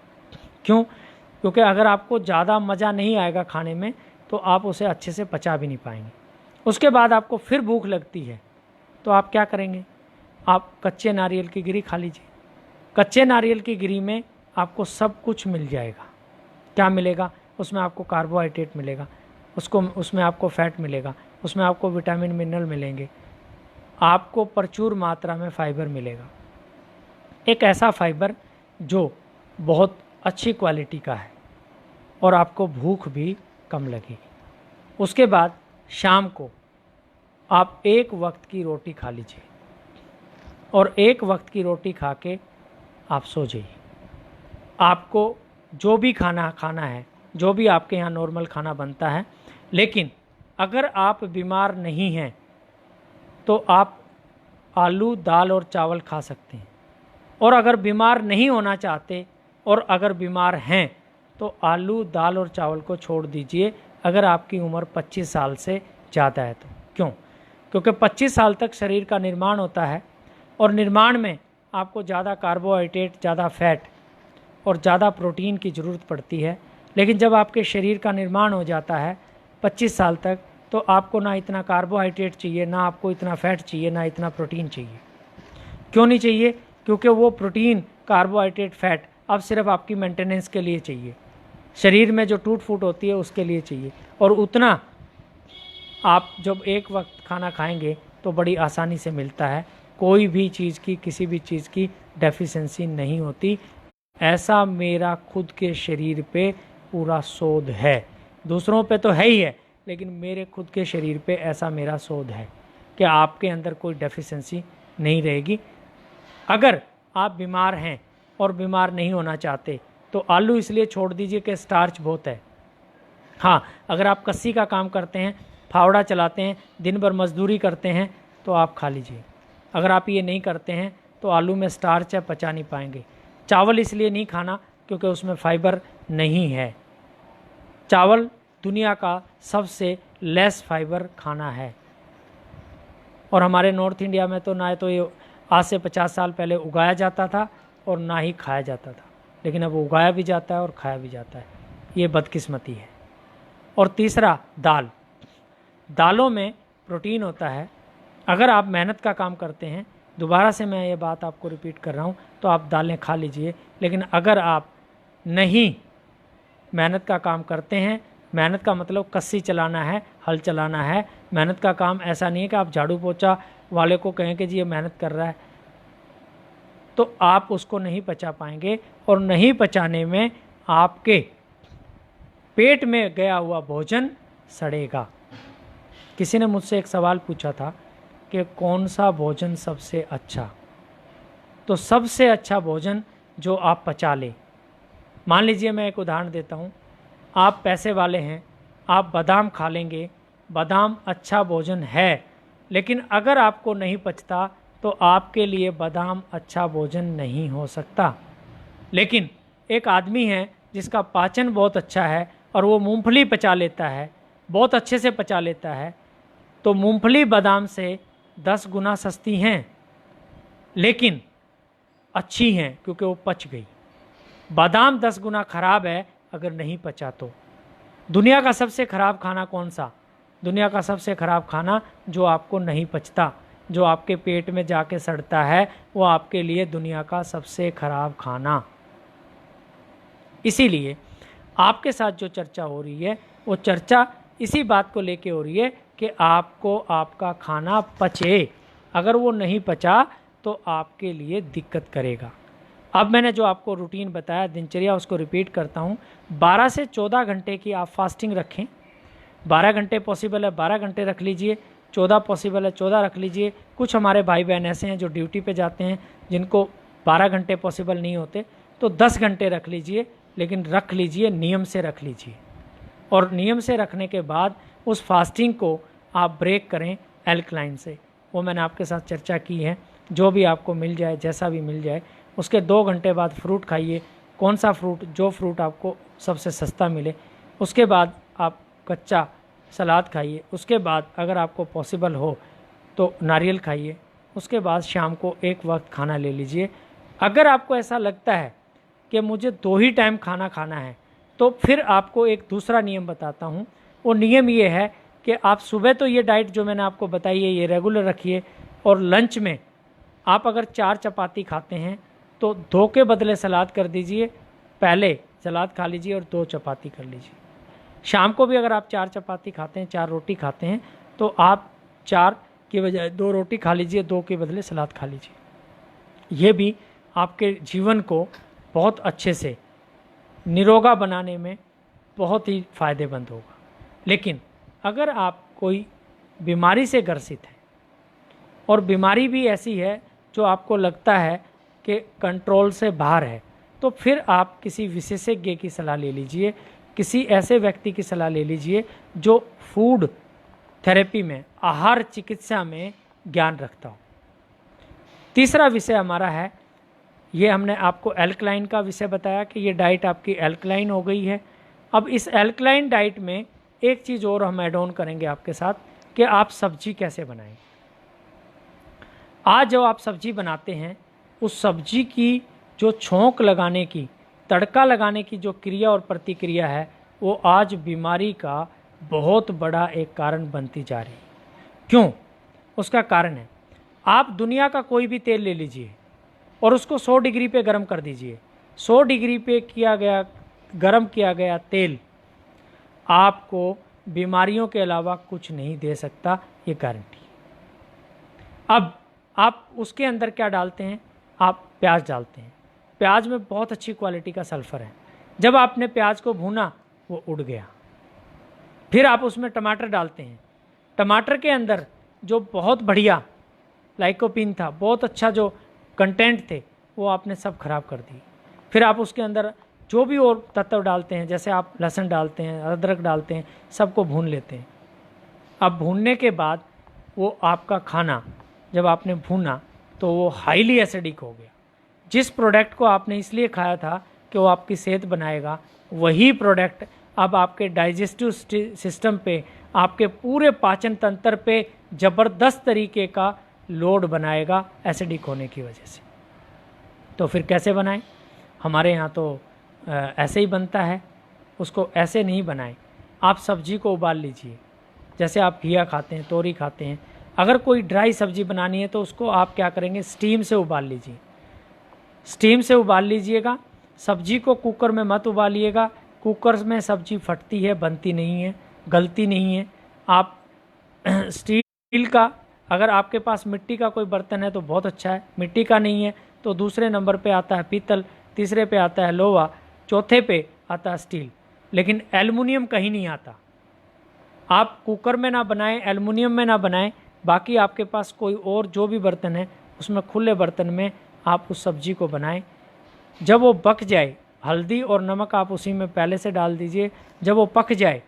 क्यों? क्योंकि अगर आपको ज़्यादा मज़ा नहीं आएगा खाने में तो आप उसे अच्छे से पचा भी नहीं पाएंगे। उसके बाद आपको फिर भूख लगती है तो आप क्या करेंगे? आप कच्चे नारियल की गिरी खा लीजिए। कच्चे नारियल की गिरी में आपको सब कुछ मिल जाएगा। क्या मिलेगा? उसमें आपको कार्बोहाइड्रेट मिलेगा, उसमें आपको फैट मिलेगा, उसमें आपको विटामिन मिनरल मिलेंगे, आपको प्रचुर मात्रा में फाइबर मिलेगा। एक ऐसा फाइबर जो बहुत अच्छी क्वालिटी का है और आपको भूख भी कम लगेगी। उसके बाद शाम को आप 1 वक्त की रोटी खा लीजिए, और 1 वक्त की रोटी खा के आप सो जाइए। आपको जो भी खाना खाना है, जो भी आपके यहाँ नॉर्मल खाना बनता है, लेकिन अगर आप बीमार नहीं हैं तो आप आलू, दाल और चावल खा सकते हैं। और अगर बीमार नहीं होना चाहते और अगर बीमार हैं तो आलू, दाल और चावल को छोड़ दीजिए, अगर आपकी उम्र 25 साल से ज़्यादा है तो। क्यों? क्योंकि 25 साल तक शरीर का निर्माण होता है, और निर्माण में आपको ज़्यादा कार्बोहाइड्रेट, ज़्यादा फैट और ज़्यादा प्रोटीन की ज़रूरत पड़ती है। लेकिन जब आपके शरीर का निर्माण हो जाता है 25 साल तक, तो आपको ना इतना कार्बोहाइड्रेट चाहिए, ना आपको इतना फैट चाहिए, ना इतना प्रोटीन चाहिए। क्यों नहीं चाहिए? क्योंकि वो प्रोटीन, कार्बोहाइड्रेट, फैट अब सिर्फ आपकी मेंटेनेंस के लिए चाहिए, शरीर में जो टूट फूट होती है उसके लिए चाहिए। और उतना आप जब 1 वक्त खाना खाएंगे तो बड़ी आसानी से मिलता है, कोई भी चीज़ की, किसी भी चीज़ की डेफिशिएंसी नहीं होती। ऐसा मेरा खुद के शरीर पे पूरा शोध है, दूसरों पे तो है ही है, लेकिन मेरे खुद के शरीर पे ऐसा मेरा शोध है कि आपके अंदर कोई डेफिशिएंसी नहीं रहेगी। अगर आप बीमार हैं और बीमार नहीं होना चाहते तो आलू इसलिए छोड़ दीजिए कि स्टार्च बहुत है। हाँ, अगर आप कस्सी का काम करते हैं, फावड़ा चलाते हैं, दिन भर मजदूरी करते हैं तो आप खा लीजिए। अगर आप ये नहीं करते हैं तो आलू में स्टार्च है, पचा नहीं पाएंगे। चावल इसलिए नहीं खाना क्योंकि उसमें फाइबर नहीं है। चावल दुनिया का सबसे लेस फाइबर खाना है, और हमारे नॉर्थ इंडिया में तो ना तो ये आज से 50 साल पहले उगाया जाता था और ना ही खाया जाता था, लेकिन अब उगाया भी जाता है और खाया भी जाता है। ये बदकिस्मती है। और तीसरा, दाल। दालों में प्रोटीन होता है। अगर आप मेहनत का काम करते हैं, दोबारा से मैं ये बात आपको रिपीट कर रहा हूँ, तो आप दालें खा लीजिए। लेकिन अगर आप नहीं मेहनत का काम करते हैं, मेहनत का मतलब कस्सी चलाना है, हल चलाना है, मेहनत का काम ऐसा नहीं है कि आप झाड़ू पोछा वाले को कहें कि जी ये मेहनत कर रहा है, तो आप उसको नहीं पचा पाएंगे, और नहीं पचाने में आपके पेट में गया हुआ भोजन सड़ेगा। किसी ने मुझसे एक सवाल पूछा था कि कौन सा भोजन सबसे अच्छा, तो सबसे अच्छा भोजन जो आप पचा लें। मान लीजिए मैं एक उदाहरण देता हूँ, आप पैसे वाले हैं, आप बादाम खा लेंगे, बादाम अच्छा भोजन है, लेकिन अगर आपको नहीं पचता तो आपके लिए बादाम अच्छा भोजन नहीं हो सकता। लेकिन एक आदमी है जिसका पाचन बहुत अच्छा है और वो मूंगफली पचा लेता है, बहुत अच्छे से पचा लेता है, तो मूंगफली बादाम से 10 गुना सस्ती हैं, लेकिन अच्छी हैं क्योंकि वो पच गई। बादाम 10 गुना खराब है अगर नहीं पचा तो। दुनिया का सबसे खराब खाना कौन सा? दुनिया का सबसे ख़राब खाना जो आपको नहीं पचता, जो आपके पेट में जाके सड़ता है, वो आपके लिए दुनिया का सबसे ख़राब खाना। इसीलिए आपके साथ जो चर्चा हो रही है वो चर्चा इसी बात को लेके हो रही है कि आपको आपका खाना पचे। अगर वो नहीं पचा तो आपके लिए दिक्कत करेगा। अब मैंने जो आपको रूटीन बताया दिनचर्या, उसको रिपीट करता हूँ। 12 से 14 घंटे की आप फास्टिंग रखें। 12 घंटे पॉसिबल है 12 घंटे रख लीजिए, 14 पॉसिबल है 14 रख लीजिए। कुछ हमारे भाई बहन ऐसे हैं जो ड्यूटी पे जाते हैं जिनको 12 घंटे पॉसिबल नहीं होते, तो 10 घंटे रख लीजिए, लेकिन रख लीजिए, नियम से रख लीजिए। और नियम से रखने के बाद उस फास्टिंग को आप ब्रेक करें एल्कलाइन से। वो मैंने आपके साथ चर्चा की है। जो भी आपको मिल जाए, जैसा भी मिल जाए, उसके 2 घंटे बाद फ्रूट खाइए। कौन सा फ्रूट? जो फ्रूट आपको सबसे सस्ता मिले। उसके बाद आप कच्चा सलाद खाइए। उसके बाद अगर आपको पॉसिबल हो तो नारियल खाइए। उसके बाद शाम को एक वक्त खाना ले लीजिए। अगर आपको ऐसा लगता है कि मुझे 2 ही टाइम खाना खाना है, तो फिर आपको एक दूसरा नियम बताता हूँ। वो नियम ये है कि आप सुबह तो ये डाइट जो मैंने आपको बताई है ये रेगुलर रखिए, और लंच में आप अगर 4 चपाती खाते हैं तो 2 के बदले सलाद कर दीजिए। पहले सलाद खा लीजिए और 2 चपाती कर लीजिए। शाम को भी अगर आप 4 चपाती खाते हैं, 4 रोटी खाते हैं, तो आप 4 की बजाय 2 रोटी खा लीजिए, 2 के बदले सलाद खा लीजिए। ये भी आपके जीवन को बहुत अच्छे से निरोगा बनाने में बहुत ही फ़ायदेमंद होगा। लेकिन अगर आप कोई बीमारी से ग्रसित है, और बीमारी भी ऐसी है जो आपको लगता है कि कंट्रोल से बाहर है, तो फिर आप किसी विशेषज्ञ की सलाह ले लीजिए, किसी ऐसे व्यक्ति की सलाह ले लीजिए जो फूड थेरेपी में, आहार चिकित्सा में ज्ञान रखता हो। तीसरा विषय हमारा है, ये हमने आपको एल्कलाइन का विषय बताया कि ये डाइट आपकी एल्कलाइन हो गई है। अब इस एल्कलाइन डाइट में एक चीज़ और हम ऐड ऑन करेंगे आपके साथ कि आप सब्जी कैसे बनाएं। आज जो आप सब्जी बनाते हैं, उस सब्जी की जो छौंक लगाने की, तड़का लगाने की जो क्रिया और प्रतिक्रिया है, वो आज बीमारी का बहुत बड़ा एक कारण बनती जा रही है। क्यों? उसका कारण है, आप दुनिया का कोई भी तेल ले लीजिए और उसको 100 डिग्री पे गर्म कर दीजिए। 100 डिग्री पे गर्म किया गया तेल आपको बीमारियों के अलावा कुछ नहीं दे सकता, ये गारंटी। अब आप उसके अंदर क्या डालते हैं? आप प्याज डालते हैं। प्याज में बहुत अच्छी क्वालिटी का सल्फ़र है। जब आपने प्याज को भूना, वो उड़ गया। फिर आप उसमें टमाटर डालते हैं। टमाटर के अंदर जो बहुत बढ़िया लाइकोपिन था, बहुत अच्छा जो कंटेंट थे, वो आपने सब खराब कर दिए। फिर आप उसके अंदर जो भी और तत्व डालते हैं, जैसे आप लहसुन डालते हैं, अदरक डालते हैं, सबको भून लेते हैं। अब भूनने के बाद वो आपका खाना जब आपने भूना तो वो हाईली एसिडिक हो गया। जिस प्रोडक्ट को आपने इसलिए खाया था कि वो आपकी सेहत बनाएगा, वही प्रोडक्ट अब आपके डाइजेस्टिव सिस्टम पे, आपके पूरे पाचन तंत्र पे ज़बरदस्त तरीके का लोड बनाएगा एसिडिक होने की वजह से। तो फिर कैसे बनाएं? हमारे यहाँ तो ऐसे ही बनता है। उसको ऐसे नहीं बनाएं। आप सब्जी को उबाल लीजिए, जैसे आप घिया खाते हैं, तोरी खाते हैं। अगर कोई ड्राई सब्जी बनानी है तो उसको आप क्या करेंगे? स्टीम से उबाल लीजिए। स्टीम से उबाल लीजिएगा। सब्जी को कुकर में मत उबालिएगा। कुकर में सब्जी फटती है, बनती नहीं है, गलती नहीं है। आप स्टील का, अगर आपके पास मिट्टी का कोई बर्तन है तो बहुत अच्छा है। मिट्टी का नहीं है तो दूसरे नंबर पे आता है पीतल, तीसरे पे आता है लोहा, चौथे पे आता है स्टील, लेकिन एल्युमिनियम कहीं नहीं आता। आप कुकर में ना बनाएं, एल्युमिनियम में ना बनाएं। बाकी आपके पास कोई और जो भी बर्तन है, उसमें खुले बर्तन में आप उस सब्जी को बनाएं। जब वो पक जाए, हल्दी और नमक आप उसी में पहले से डाल दीजिए। जब वो पक जाए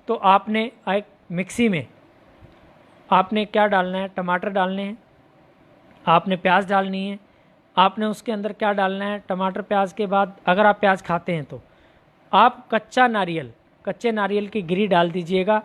तो आपने एक मिक्सी में आपने क्या डालना है? टमाटर डालने हैं, आपने प्याज डालनी है, आपने उसके अंदर क्या डालना है? टमाटर प्याज के बाद अगर आप प्याज खाते हैं तो आप कच्चे नारियल की गिरी डाल दीजिएगा,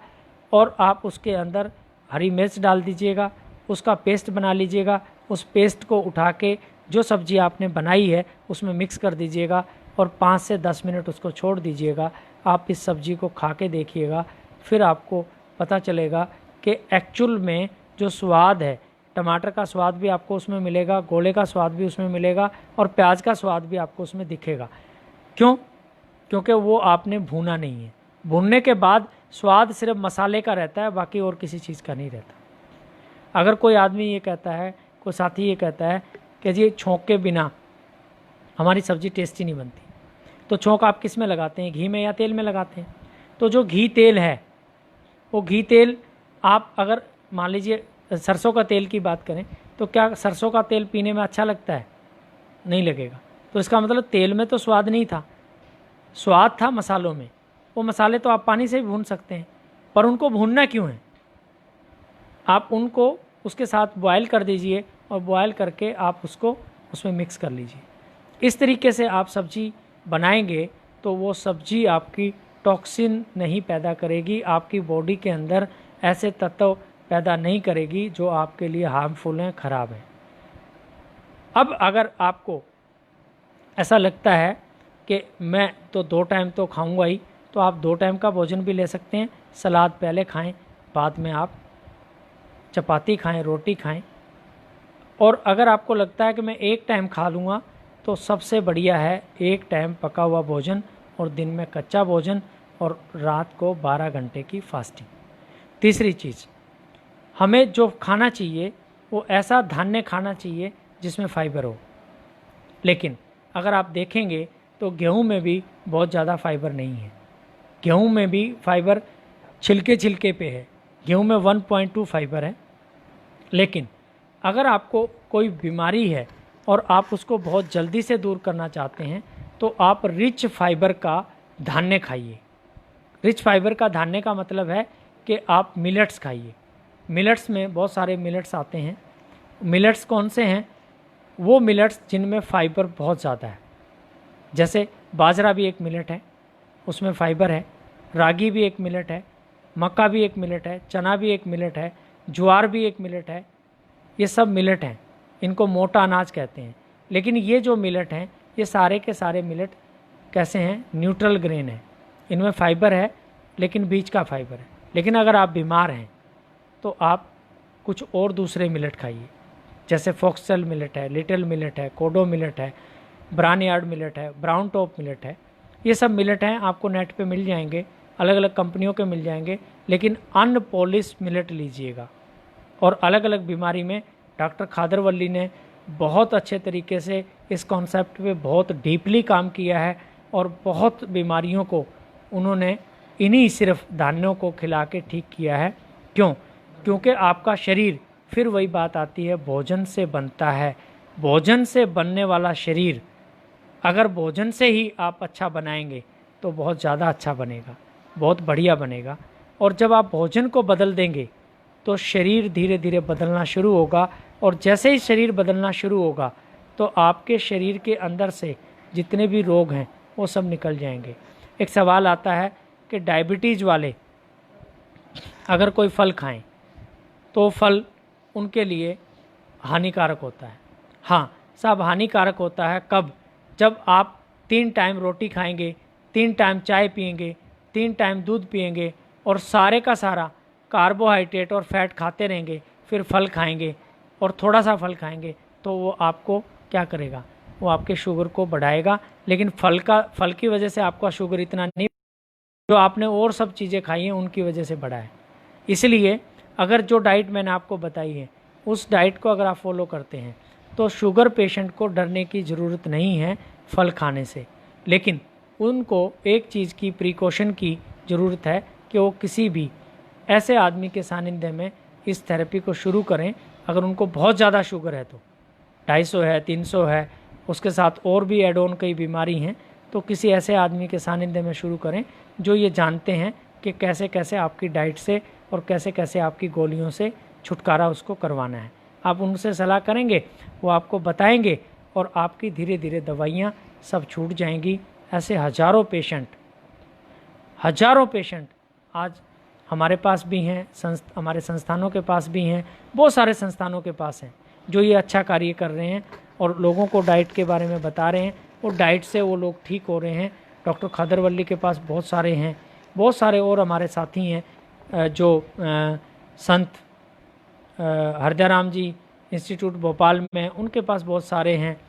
और आप उसके अंदर हरी मिर्च डाल दीजिएगा। उसका पेस्ट बना लीजिएगा। उस पेस्ट को उठा के जो सब्ज़ी आपने बनाई है उसमें मिक्स कर दीजिएगा, और 5 से 10 मिनट उसको छोड़ दीजिएगा। आप इस सब्ज़ी को खा के देखिएगा, फिर आपको पता चलेगा कि एक्चुअल में जो स्वाद है, टमाटर का स्वाद भी आपको उसमें मिलेगा, गोले का स्वाद भी उसमें मिलेगा और प्याज का स्वाद भी आपको उसमें दिखेगा। क्यों? क्योंकि वो आपने भूना नहीं है। भूनने के बाद स्वाद सिर्फ मसाले का रहता है, बाकी और किसी चीज़ का नहीं रहता। अगर कोई आदमी ये कहता है, कोई साथी ये कहता है कि जी छोंक के बिना हमारी सब्ज़ी टेस्टी नहीं बनती, तो छोंक आप किस में लगाते हैं, घी में या तेल में लगाते हैं? तो जो घी तेल है, वो घी तेल आप अगर मान लीजिए सरसों का तेल की बात करें, तो क्या सरसों का तेल पीने में अच्छा लगता है? नहीं लगेगा। तो इसका मतलब तेल में तो स्वाद नहीं था, स्वाद था मसालों में। वो मसाले तो आप पानी से भी भून सकते हैं, पर उनको भूनना क्यों है? आप उनको उसके साथ बॉयल कर दीजिए और बॉयल करके आप उसको उसमें मिक्स कर लीजिए। इस तरीके से आप सब्जी बनाएंगे तो वो सब्जी आपकी टॉक्सिन नहीं पैदा करेगी, आपकी बॉडी के अंदर ऐसे तत्व पैदा नहीं करेगी जो आपके लिए हार्मफुल हैं, ख़राब हैं। अब अगर आपको ऐसा लगता है कि मैं तो 2 टाइम तो खाऊंगा ही, तो आप 2 टाइम का भोजन भी ले सकते हैं। सलाद पहले खाएं, बाद में आप चपाती खाएं, रोटी खाएं। और अगर आपको लगता है कि मैं 1 टाइम खा लूँगा, तो सबसे बढ़िया है 1 टाइम पका हुआ भोजन और दिन में कच्चा भोजन और रात को 12 घंटे की फास्टिंग। तीसरी चीज़, हमें जो खाना चाहिए वो ऐसा धान्य खाना चाहिए जिसमें फाइबर हो। लेकिन अगर आप देखेंगे तो गेहूं में भी बहुत ज़्यादा फाइबर नहीं है। गेहूं में भी फाइबर छिलके पे है, गेहूं में 1.2 फाइबर है। लेकिन अगर आपको कोई बीमारी है और आप उसको बहुत जल्दी से दूर करना चाहते हैं, तो आप रिच फाइबर का धान्य खाइए। रिच फाइबर का धान्य का मतलब है कि आप मिलेट्स खाइए। मिलेट्स में बहुत सारे मिलेट्स आते हैं। मिलेट्स कौन से हैं? वो मिलेट्स जिनमें फाइबर बहुत ज़्यादा है। जैसे बाजरा भी एक मिलेट है, उसमें फाइबर है। रागी भी एक मिलेट है, मक्का भी एक मिलेट है, चना भी एक मिलेट है, ज्वार भी एक मिलेट है। ये सब मिलेट हैं, इनको मोटा अनाज कहते हैं। लेकिन ये जो मिलेट हैं, ये सारे के सारे मिलेट कैसे हैं? न्यूट्रल ग्रेन है। इनमें फाइबर है, लेकिन बीज का फाइबर है। लेकिन अगर आप बीमार हैं तो आप कुछ और दूसरे मिलेट खाइए, जैसे फॉक्सटेल मिलेट है, लिटिल मिलेट है, कोडो मिलेट है, ब्रानयार्ड मिलेट है, ब्राउन टॉप मिलेट है। ये सब मिलेट हैं, आपको नेट पे मिल जाएंगे, अलग अलग कंपनियों के मिल जाएंगे। लेकिन अनपॉलिश मिलेट लीजिएगा। और अलग अलग बीमारी में डॉक्टर खादरवल्ली ने बहुत अच्छे तरीके से इस कॉन्सेप्ट पे बहुत डीपली काम किया है और बहुत बीमारियों को उन्होंने इन्हीं सिर्फ धान्यों को खिला के ठीक किया है। क्यों? क्योंकि आपका शरीर, फिर वही बात आती है, भोजन से बनता है। भोजन से बनने वाला शरीर, अगर भोजन से ही आप अच्छा बनाएंगे तो बहुत ज़्यादा अच्छा बनेगा, बहुत बढ़िया बनेगा। और जब आप भोजन को बदल देंगे तो शरीर धीरे धीरे बदलना शुरू होगा। और जैसे ही शरीर बदलना शुरू होगा तो आपके शरीर के अंदर से जितने भी रोग हैं वो सब निकल जाएंगे। एक सवाल आता है कि डायबिटीज़ वाले अगर कोई फल खाएं तो फल उनके लिए हानिकारक होता है। हाँ साहब, हानिकारक होता है कब? जब आप 3 टाइम रोटी खाएंगे, 3 टाइम चाय पिएंगे, 3 टाइम दूध पिएंगे और सारे का सारा कार्बोहाइड्रेट और फैट खाते रहेंगे, फिर फल खाएंगे और थोड़ा सा फल खाएंगे, तो वो आपको क्या करेगा? वो आपके शुगर को बढ़ाएगा। लेकिन फल की वजह से आपका शुगर इतना नहीं, जो आपने और सब चीज़ें खाई हैं उनकी वजह से बढ़ा है। इसलिए अगर जो डाइट मैंने आपको बताई है उस डाइट को अगर आप फॉलो करते हैं तो शुगर पेशेंट को डरने की ज़रूरत नहीं है फल खाने से। लेकिन उनको एक चीज़ की प्रिकॉशन की ज़रूरत है कि वो किसी भी ऐसे आदमी के सानिध्य में इस थेरेपी को शुरू करें। अगर उनको बहुत ज़्यादा शुगर है तो 250 है, 300 है, उसके साथ और भी एड ऑन कई बीमारी हैं, तो किसी ऐसे आदमी के सानिध्य में शुरू करें जो ये जानते हैं कि कैसे कैसे आपकी डाइट से और कैसे कैसे आपकी गोलियों से छुटकारा उसको करवाना है। आप उनसे सलाह करेंगे, वो आपको बताएंगे और आपकी धीरे धीरे दवाइयाँ सब छूट जाएंगी। ऐसे हज़ारों पेशेंट आज हमारे पास भी हैं, हमारे संस्थानों के पास भी हैं, बहुत सारे संस्थानों के पास हैं जो ये अच्छा कार्य कर रहे हैं और लोगों को डाइट के बारे में बता रहे हैं और डाइट से वो लोग ठीक हो रहे हैं। डॉक्टर खादरवल्ली के पास बहुत सारे हैं, बहुत सारे और हमारे साथी हैं। जो संत हरदयाराम जी इंस्टीट्यूट भोपाल में, उनके पास बहुत सारे हैं।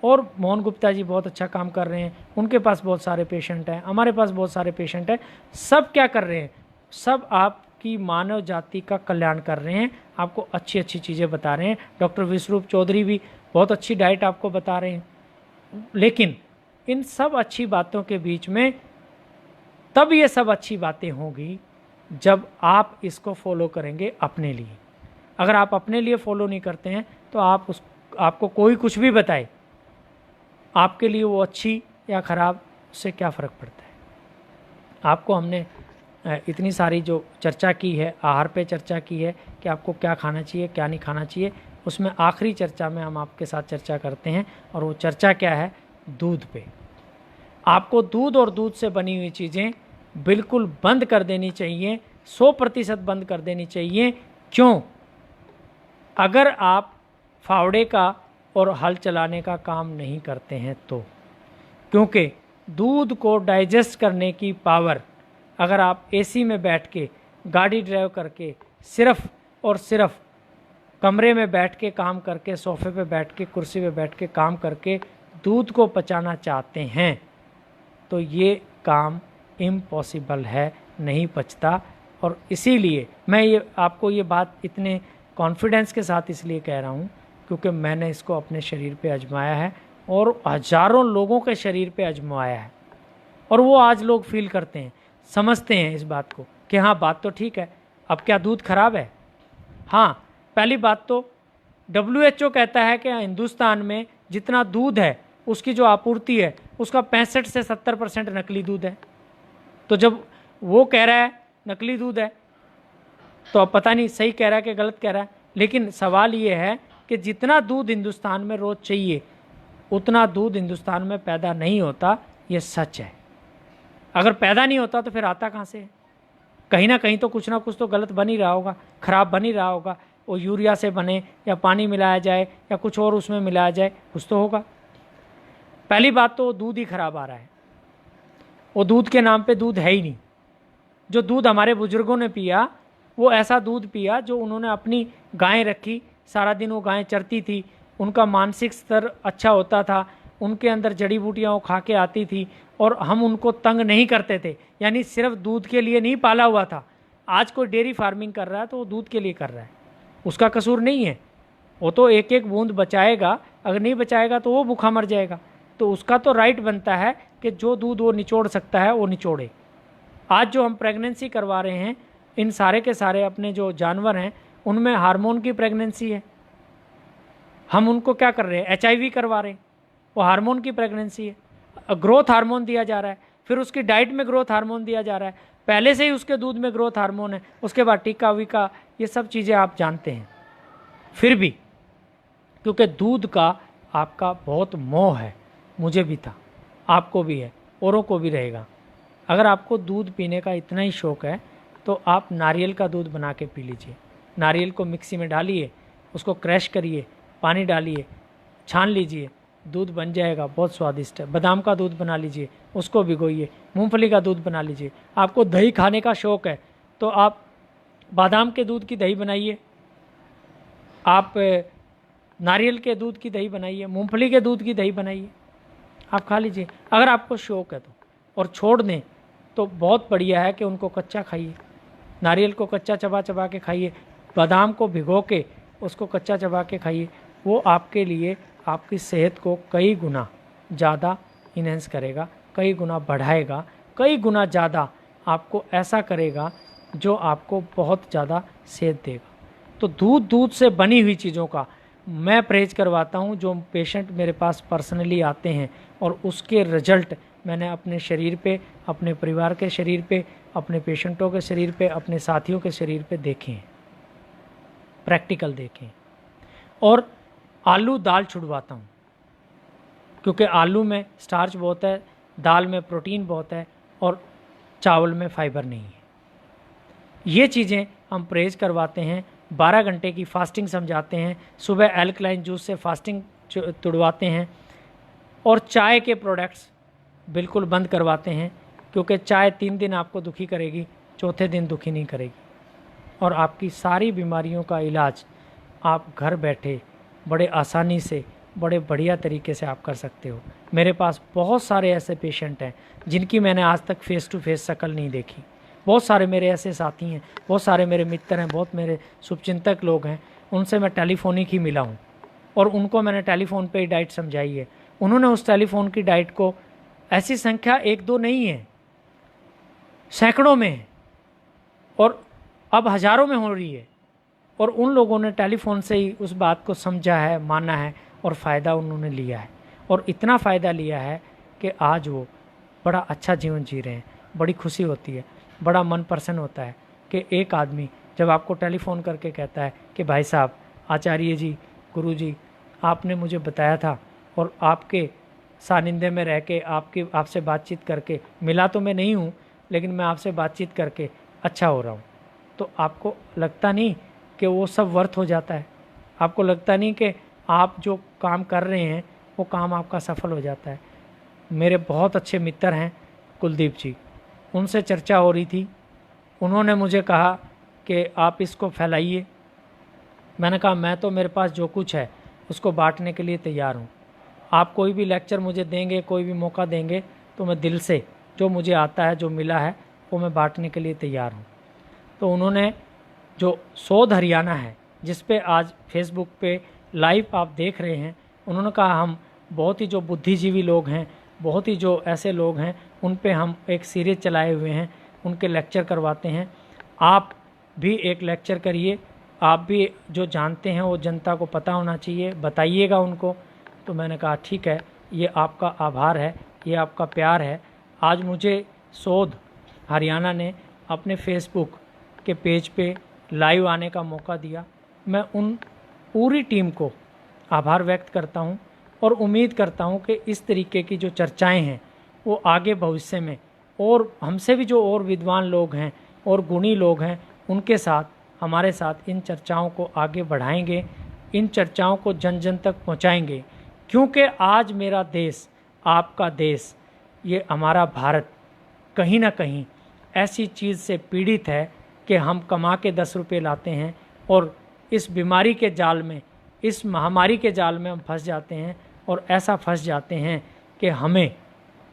और मोहन गुप्ता जी बहुत अच्छा काम कर रहे हैं, उनके पास बहुत सारे पेशेंट हैं। हमारे पास बहुत सारे पेशेंट हैं। सब क्या कर रहे हैं? सब आपकी मानव जाति का कल्याण कर रहे हैं, आपको अच्छी अच्छी चीज़ें बता रहे हैं। डॉक्टर विश्वरूप चौधरी भी बहुत अच्छी डाइट आपको बता रहे हैं। लेकिन इन सब अच्छी बातों के बीच में तब ये सब अच्छी बातें होंगी जब आप इसको फॉलो करेंगे अपने लिए। अगर आप अपने लिए फॉलो नहीं करते हैं तो आपको कोई कुछ भी बताए, आपके लिए वो अच्छी या ख़राब, उससे क्या फ़र्क पड़ता है। आपको हमने इतनी सारी जो चर्चा की है, आहार पे चर्चा की है कि आपको क्या खाना चाहिए क्या नहीं खाना चाहिए, उसमें आखिरी चर्चा में हम आपके साथ चर्चा करते हैं। और वो चर्चा क्या है? दूध पे। आपको दूध और दूध से बनी हुई चीज़ें बिल्कुल बंद कर देनी चाहिए, 100% बंद कर देनी चाहिए। क्यों? अगर आप फावड़े का और हल चलाने का काम नहीं करते हैं तो, क्योंकि दूध को डाइजेस्ट करने की पावर, अगर आप एसी में बैठ के गाड़ी ड्राइव करके सिर्फ और सिर्फ कमरे में बैठ के काम करके, सोफे पे बैठ के, कुर्सी पे बैठ के काम करके दूध को पचाना चाहते हैं तो ये काम इम्पॉसिबल है, नहीं पचता। और इसीलिए मैं आपको ये बात इतने कॉन्फिडेंस के साथ इसलिए कह रहा हूँ क्योंकि मैंने इसको अपने शरीर पे आजमाया है और हजारों लोगों के शरीर पे आजमाया है। और वो आज लोग फील करते हैं, समझते हैं इस बात को कि हाँ बात तो ठीक है। अब क्या दूध खराब है? हाँ, पहली बात तो WHO कहता है कि हिंदुस्तान में जितना दूध है उसकी जो आपूर्ति है उसका 65 से 70% नकली दूध है। तो जब वो कह रहा है नकली दूध है तो अब पता नहीं सही कह रहा है कि गलत कह रहा है। लेकिन सवाल ये है कि जितना दूध हिंदुस्तान में रोज़ चाहिए उतना दूध हिंदुस्तान में पैदा नहीं होता, ये सच है। अगर पैदा नहीं होता तो फिर आता कहाँ से? कहीं ना कहीं तो कुछ ना कुछ तो गलत बन ही रहा होगा, ख़राब बन ही रहा होगा। वो यूरिया से बने या पानी मिलाया जाए या कुछ और उसमें मिलाया जाए, कुछ तो होगा। पहली बात तो दूध ही खराब आ रहा है, वो दूध के नाम पे दूध है ही नहीं। जो दूध हमारे बुजुर्गों ने पिया वो ऐसा दूध पिया जो उन्होंने अपनी गायें रखी, सारा दिन वो गायें चरती थी, उनका मानसिक स्तर अच्छा होता था, उनके अंदर जड़ी बूटियाँ वो खा के आती थी और हम उनको तंग नहीं करते थे। यानी सिर्फ दूध के लिए नहीं पाला हुआ था। आज कोई डेयरी फार्मिंग कर रहा है तो वो दूध के लिए कर रहा है, उसका कसूर नहीं है। वो तो एक एक बूंद बचाएगा, अगर नहीं बचाएगा तो वो भूखा मर जाएगा। तो उसका तो राइट बनता है कि जो दूध वो निचोड़ सकता है वो निचोड़े। आज जो हम प्रेगनेंसी करवा रहे हैं, इन सारे के सारे अपने जो जानवर हैं उनमें हार्मोन की प्रेगनेंसी है। हम उनको क्या कर रहे हैं? HIV करवा रहे हैं, वो हार्मोन की प्रेगनेंसी है। ग्रोथ हार्मोन दिया जा रहा है, फिर उसकी डाइट में ग्रोथ हार्मोन दिया जा रहा है, पहले से ही उसके दूध में ग्रोथ हार्मोन है, उसके बाद टीका वीका, ये सब चीज़ें आप जानते हैं। फिर भी क्योंकि दूध का आपका बहुत मोह है, मुझे भी था, आपको भी है, औरों को भी रहेगा। अगर आपको दूध पीने का इतना ही शौक़ है तो आप नारियल का दूध बना के पी लीजिए। नारियल को मिक्सी में डालिए, उसको क्रैश करिए, पानी डालिए, छान लीजिए, दूध बन जाएगा, बहुत स्वादिष्ट है। बादाम का दूध बना लीजिए, उसको भिगोइए, मूंगफली का दूध बना लीजिए। आपको दही खाने का शौक़ है तो आप बादाम के दूध की दही बनाइए, आप नारियल के दूध की दही बनाइए, मूंगफली के दूध की दही बनाइए, आप खा लीजिए अगर आपको शौक़ है तो। और छोड़ दें तो बहुत बढ़िया है कि उनको कच्चा खाइए, नारियल को कच्चा चबा चबा के खाइए, बादाम को भिगो के उसको कच्चा चबा के खाइए। वो आपके लिए आपकी सेहत को कई गुना ज़्यादा इन्हेंस करेगा, कई गुना बढ़ाएगा, कई गुना ज़्यादा आपको ऐसा करेगा जो आपको बहुत ज़्यादा सेहत देगा। तो दूध से बनी हुई चीज़ों का मैं परहेज करवाता हूँ। जो पेशेंट मेरे पास पर्सनली आते हैं और उसके रिजल्ट मैंने अपने शरीर पे, अपने परिवार के शरीर पे, अपने पेशेंटों के शरीर पे, अपने साथियों के शरीर पे देखे हैं, प्रैक्टिकल देखें। और आलू दाल छुड़वाता हूँ क्योंकि आलू में स्टार्च बहुत है, दाल में प्रोटीन बहुत है और चावल में फाइबर नहीं है। ये चीज़ें हम परहेज करवाते हैं। 12 घंटे की फास्टिंग समझाते हैं, सुबह एल्कलाइन जूस से फास्टिंग तुड़वाते हैं और चाय के प्रोडक्ट्स बिल्कुल बंद करवाते हैं क्योंकि चाय 3 दिन आपको दुखी करेगी, चौथे दिन दुखी नहीं करेगी। और आपकी सारी बीमारियों का इलाज आप घर बैठे बड़े आसानी से, बड़े बढ़िया तरीके से आप कर सकते हो। मेरे पास बहुत सारे ऐसे पेशेंट हैं जिनकी मैंने आज तक फ़ेस टू फेस शक्ल नहीं देखी। बहुत सारे मेरे ऐसे साथी हैं, बहुत सारे मेरे मित्र हैं, बहुत मेरे शुभचिंतक लोग हैं, उनसे मैं टेलीफोनिक ही मिला हूँ और उनको मैंने टेलीफोन पे ही डाइट समझाई है। उन्होंने उस टेलीफोन की डाइट को, ऐसी संख्या 1-2 नहीं है, सैकड़ों में है और अब हज़ारों में हो रही है, और उन लोगों ने टेलीफोन से ही उस बात को समझा है, माना है और फ़ायदा उन्होंने लिया है। और इतना फ़ायदा लिया है कि आज वो बड़ा अच्छा जीवन जी रहे हैं। बड़ी खुशी होती है, बड़ा मन प्रसन्न होता है कि एक आदमी जब आपको टेलीफोन करके कहता है कि भाई साहब, आचार्य जी, गुरु जी, आपने मुझे बताया था और आपके सानिध्य में रह के, आपसे बातचीत करके, मिला तो मैं नहीं हूँ लेकिन मैं आपसे बातचीत करके अच्छा हो रहा हूँ, तो आपको लगता नहीं कि वो सब वर्थ हो जाता है? आपको लगता नहीं कि आप जो काम कर रहे हैं वो काम आपका सफल हो जाता है? मेरे बहुत अच्छे मित्र हैं कुलदीप जी, उनसे चर्चा हो रही थी, उन्होंने मुझे कहा कि आप इसको फैलाइए। मैंने कहा मैं तो, मेरे पास जो कुछ है उसको बांटने के लिए तैयार हूँ। आप कोई भी लेक्चर मुझे देंगे, कोई भी मौका देंगे, तो मैं दिल से जो मुझे आता है, जो मिला है, वो मैं बांटने के लिए तैयार हूँ। तो उन्होंने जो शोध हरियाणा है, जिस पे आज फेसबुक पे लाइव आप देख रहे हैं, उन्होंने कहा हम बहुत ही जो बुद्धिजीवी लोग हैं, बहुत ही जो ऐसे लोग हैं, उन पे हम एक सीरीज चलाए हुए हैं, उनके लेक्चर करवाते हैं। आप भी एक लेक्चर करिए, आप भी जो जानते हैं वो जनता को पता होना चाहिए, बताइएगा उनको। तो मैंने कहा ठीक है, ये आपका आभार है, ये आपका प्यार है। आज मुझे शोध हरियाणा ने अपने फेसबुक के पेज पे लाइव आने का मौका दिया। मैं उन पूरी टीम को आभार व्यक्त करता हूं और उम्मीद करता हूं कि इस तरीके की जो चर्चाएं हैं वो आगे भविष्य में, और हमसे भी जो और विद्वान लोग हैं और गुणी लोग हैं, उनके साथ, हमारे साथ इन चर्चाओं को आगे बढ़ाएंगे, इन चर्चाओं को जन जन तक पहुंचाएंगे। क्योंकि आज मेरा देश, आपका देश, ये हमारा भारत कहीं ना कहीं ऐसी चीज़ से पीड़ित है कि हम कमा के 10 रुपये लाते हैं और इस बीमारी के जाल में, इस महामारी के जाल में हम फंस जाते हैं, और ऐसा फंस जाते हैं कि हमें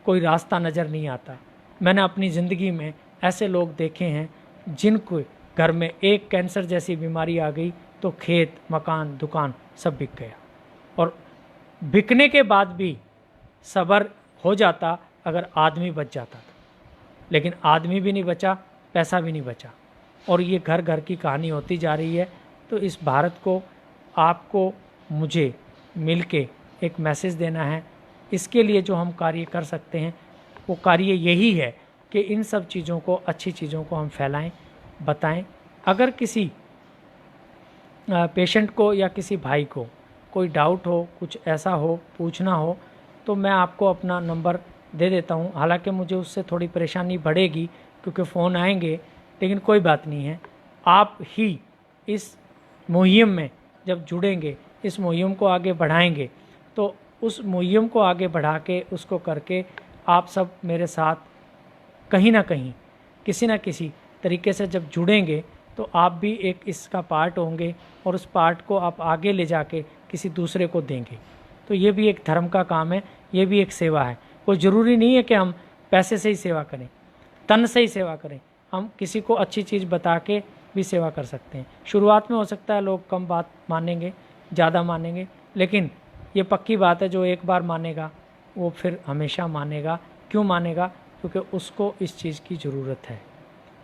कोई रास्ता नज़र नहीं आता। मैंने अपनी ज़िंदगी में ऐसे लोग देखे हैं जिनको घर में एक कैंसर जैसी बीमारी आ गई तो खेत, मकान, दुकान सब बिक गया, और बिकने के बाद भी सब्र हो जाता अगर आदमी बच जाता था, लेकिन आदमी भी नहीं बचा, पैसा भी नहीं बचा, और ये घर घर की कहानी होती जा रही है। तो इस भारत को, आपको, मुझे मिलके एक मैसेज देना है। इसके लिए जो हम कार्य कर सकते हैं वो कार्य यही है कि इन सब चीज़ों को, अच्छी चीज़ों को हम फैलाएं, बताएं। अगर किसी पेशेंट को या किसी भाई को कोई डाउट हो, कुछ ऐसा हो, पूछना हो, तो मैं आपको अपना नंबर दे देता हूं। हालांकि मुझे उससे थोड़ी परेशानी बढ़ेगी क्योंकि फ़ोन आएंगे, लेकिन कोई बात नहीं है। आप ही इस मुहिम में जब जुड़ेंगे, इस मुहिम को आगे बढ़ाएंगे, तो उस मुहिम को आगे बढ़ा के, उसको करके आप सब मेरे साथ कहीं ना कहीं, किसी न किसी तरीके से जब जुड़ेंगे तो आप भी एक इसका पार्ट होंगे, और उस पार्ट को आप आगे ले जाके किसी दूसरे को देंगे। तो ये भी एक धर्म का काम है, ये भी एक सेवा है। कोई ज़रूरी नहीं है कि हम पैसे से ही सेवा करें, तन से ही सेवा करें। हम किसी को अच्छी चीज़ बता के भी सेवा कर सकते हैं। शुरुआत में हो सकता है लोग कम बात मानेंगे, ज़्यादा मानेंगे, लेकिन ये पक्की बात है, जो एक बार मानेगा वो फिर हमेशा मानेगा। क्यों मानेगा? क्योंकि उसको इस चीज़ की ज़रूरत है।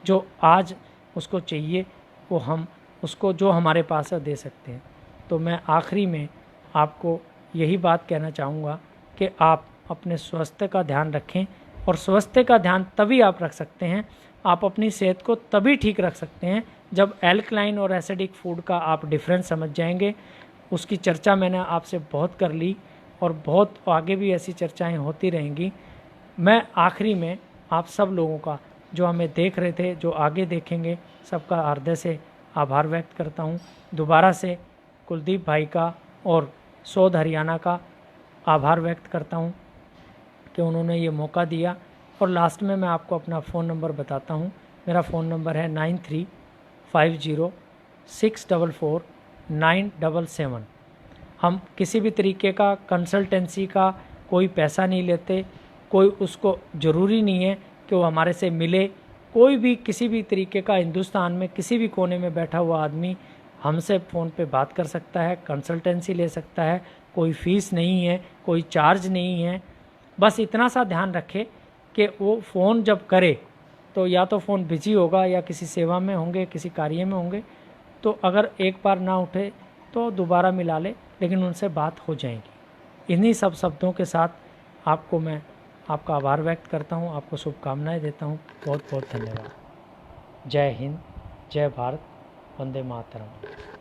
जो आज उसको चाहिए वो हम उसको, जो हमारे पास है, दे सकते हैं। तो मैं आखिरी में आपको यही बात कहना चाहूँगा कि आप अपने स्वास्थ्य का ध्यान रखें, और स्वास्थ्य का ध्यान तभी आप रख सकते हैं, आप अपनी सेहत को तभी ठीक रख सकते हैं जब एल्कलाइन और एसिडिक फूड का आप डिफरेंस समझ जाएंगे। उसकी चर्चा मैंने आपसे बहुत कर ली, और बहुत आगे भी ऐसी चर्चाएं होती रहेंगी। मैं आखिरी में आप सब लोगों का, जो हमें देख रहे थे, जो आगे देखेंगे, सबका हृदय से आभार व्यक्त करता हूं। दोबारा से कुलदीप भाई का और शोध हरियाणा का आभार व्यक्त करता हूं कि उन्होंने ये मौका दिया। और लास्ट में मैं आपको अपना फ़ोन नंबर बताता हूं। मेरा फ़ोन नंबर है 50644977। हम किसी भी तरीके का कंसल्टेंसी का कोई पैसा नहीं लेते, कोई उसको ज़रूरी नहीं है कि वो हमारे से मिले। कोई भी किसी भी तरीके का हिंदुस्तान में किसी भी कोने में बैठा हुआ आदमी हमसे फ़ोन पे बात कर सकता है, कंसल्टेंसी ले सकता है। कोई फ़ीस नहीं है, कोई चार्ज नहीं है। बस इतना सा ध्यान रखे कि वो फ़ोन जब करे तो या तो फ़ोन बिजी होगा या किसी सेवा में होंगे, किसी कार्य में होंगे। तो अगर एक बार ना उठे तो दोबारा मिला ले, लेकिन उनसे बात हो जाएगी। इन्हीं सब शब्दों के साथ आपको मैं आपका आभार व्यक्त करता हूँ, आपको शुभकामनाएं देता हूँ। बहुत बहुत धन्यवाद। जय हिंद, जय भारत, वंदे मातरम।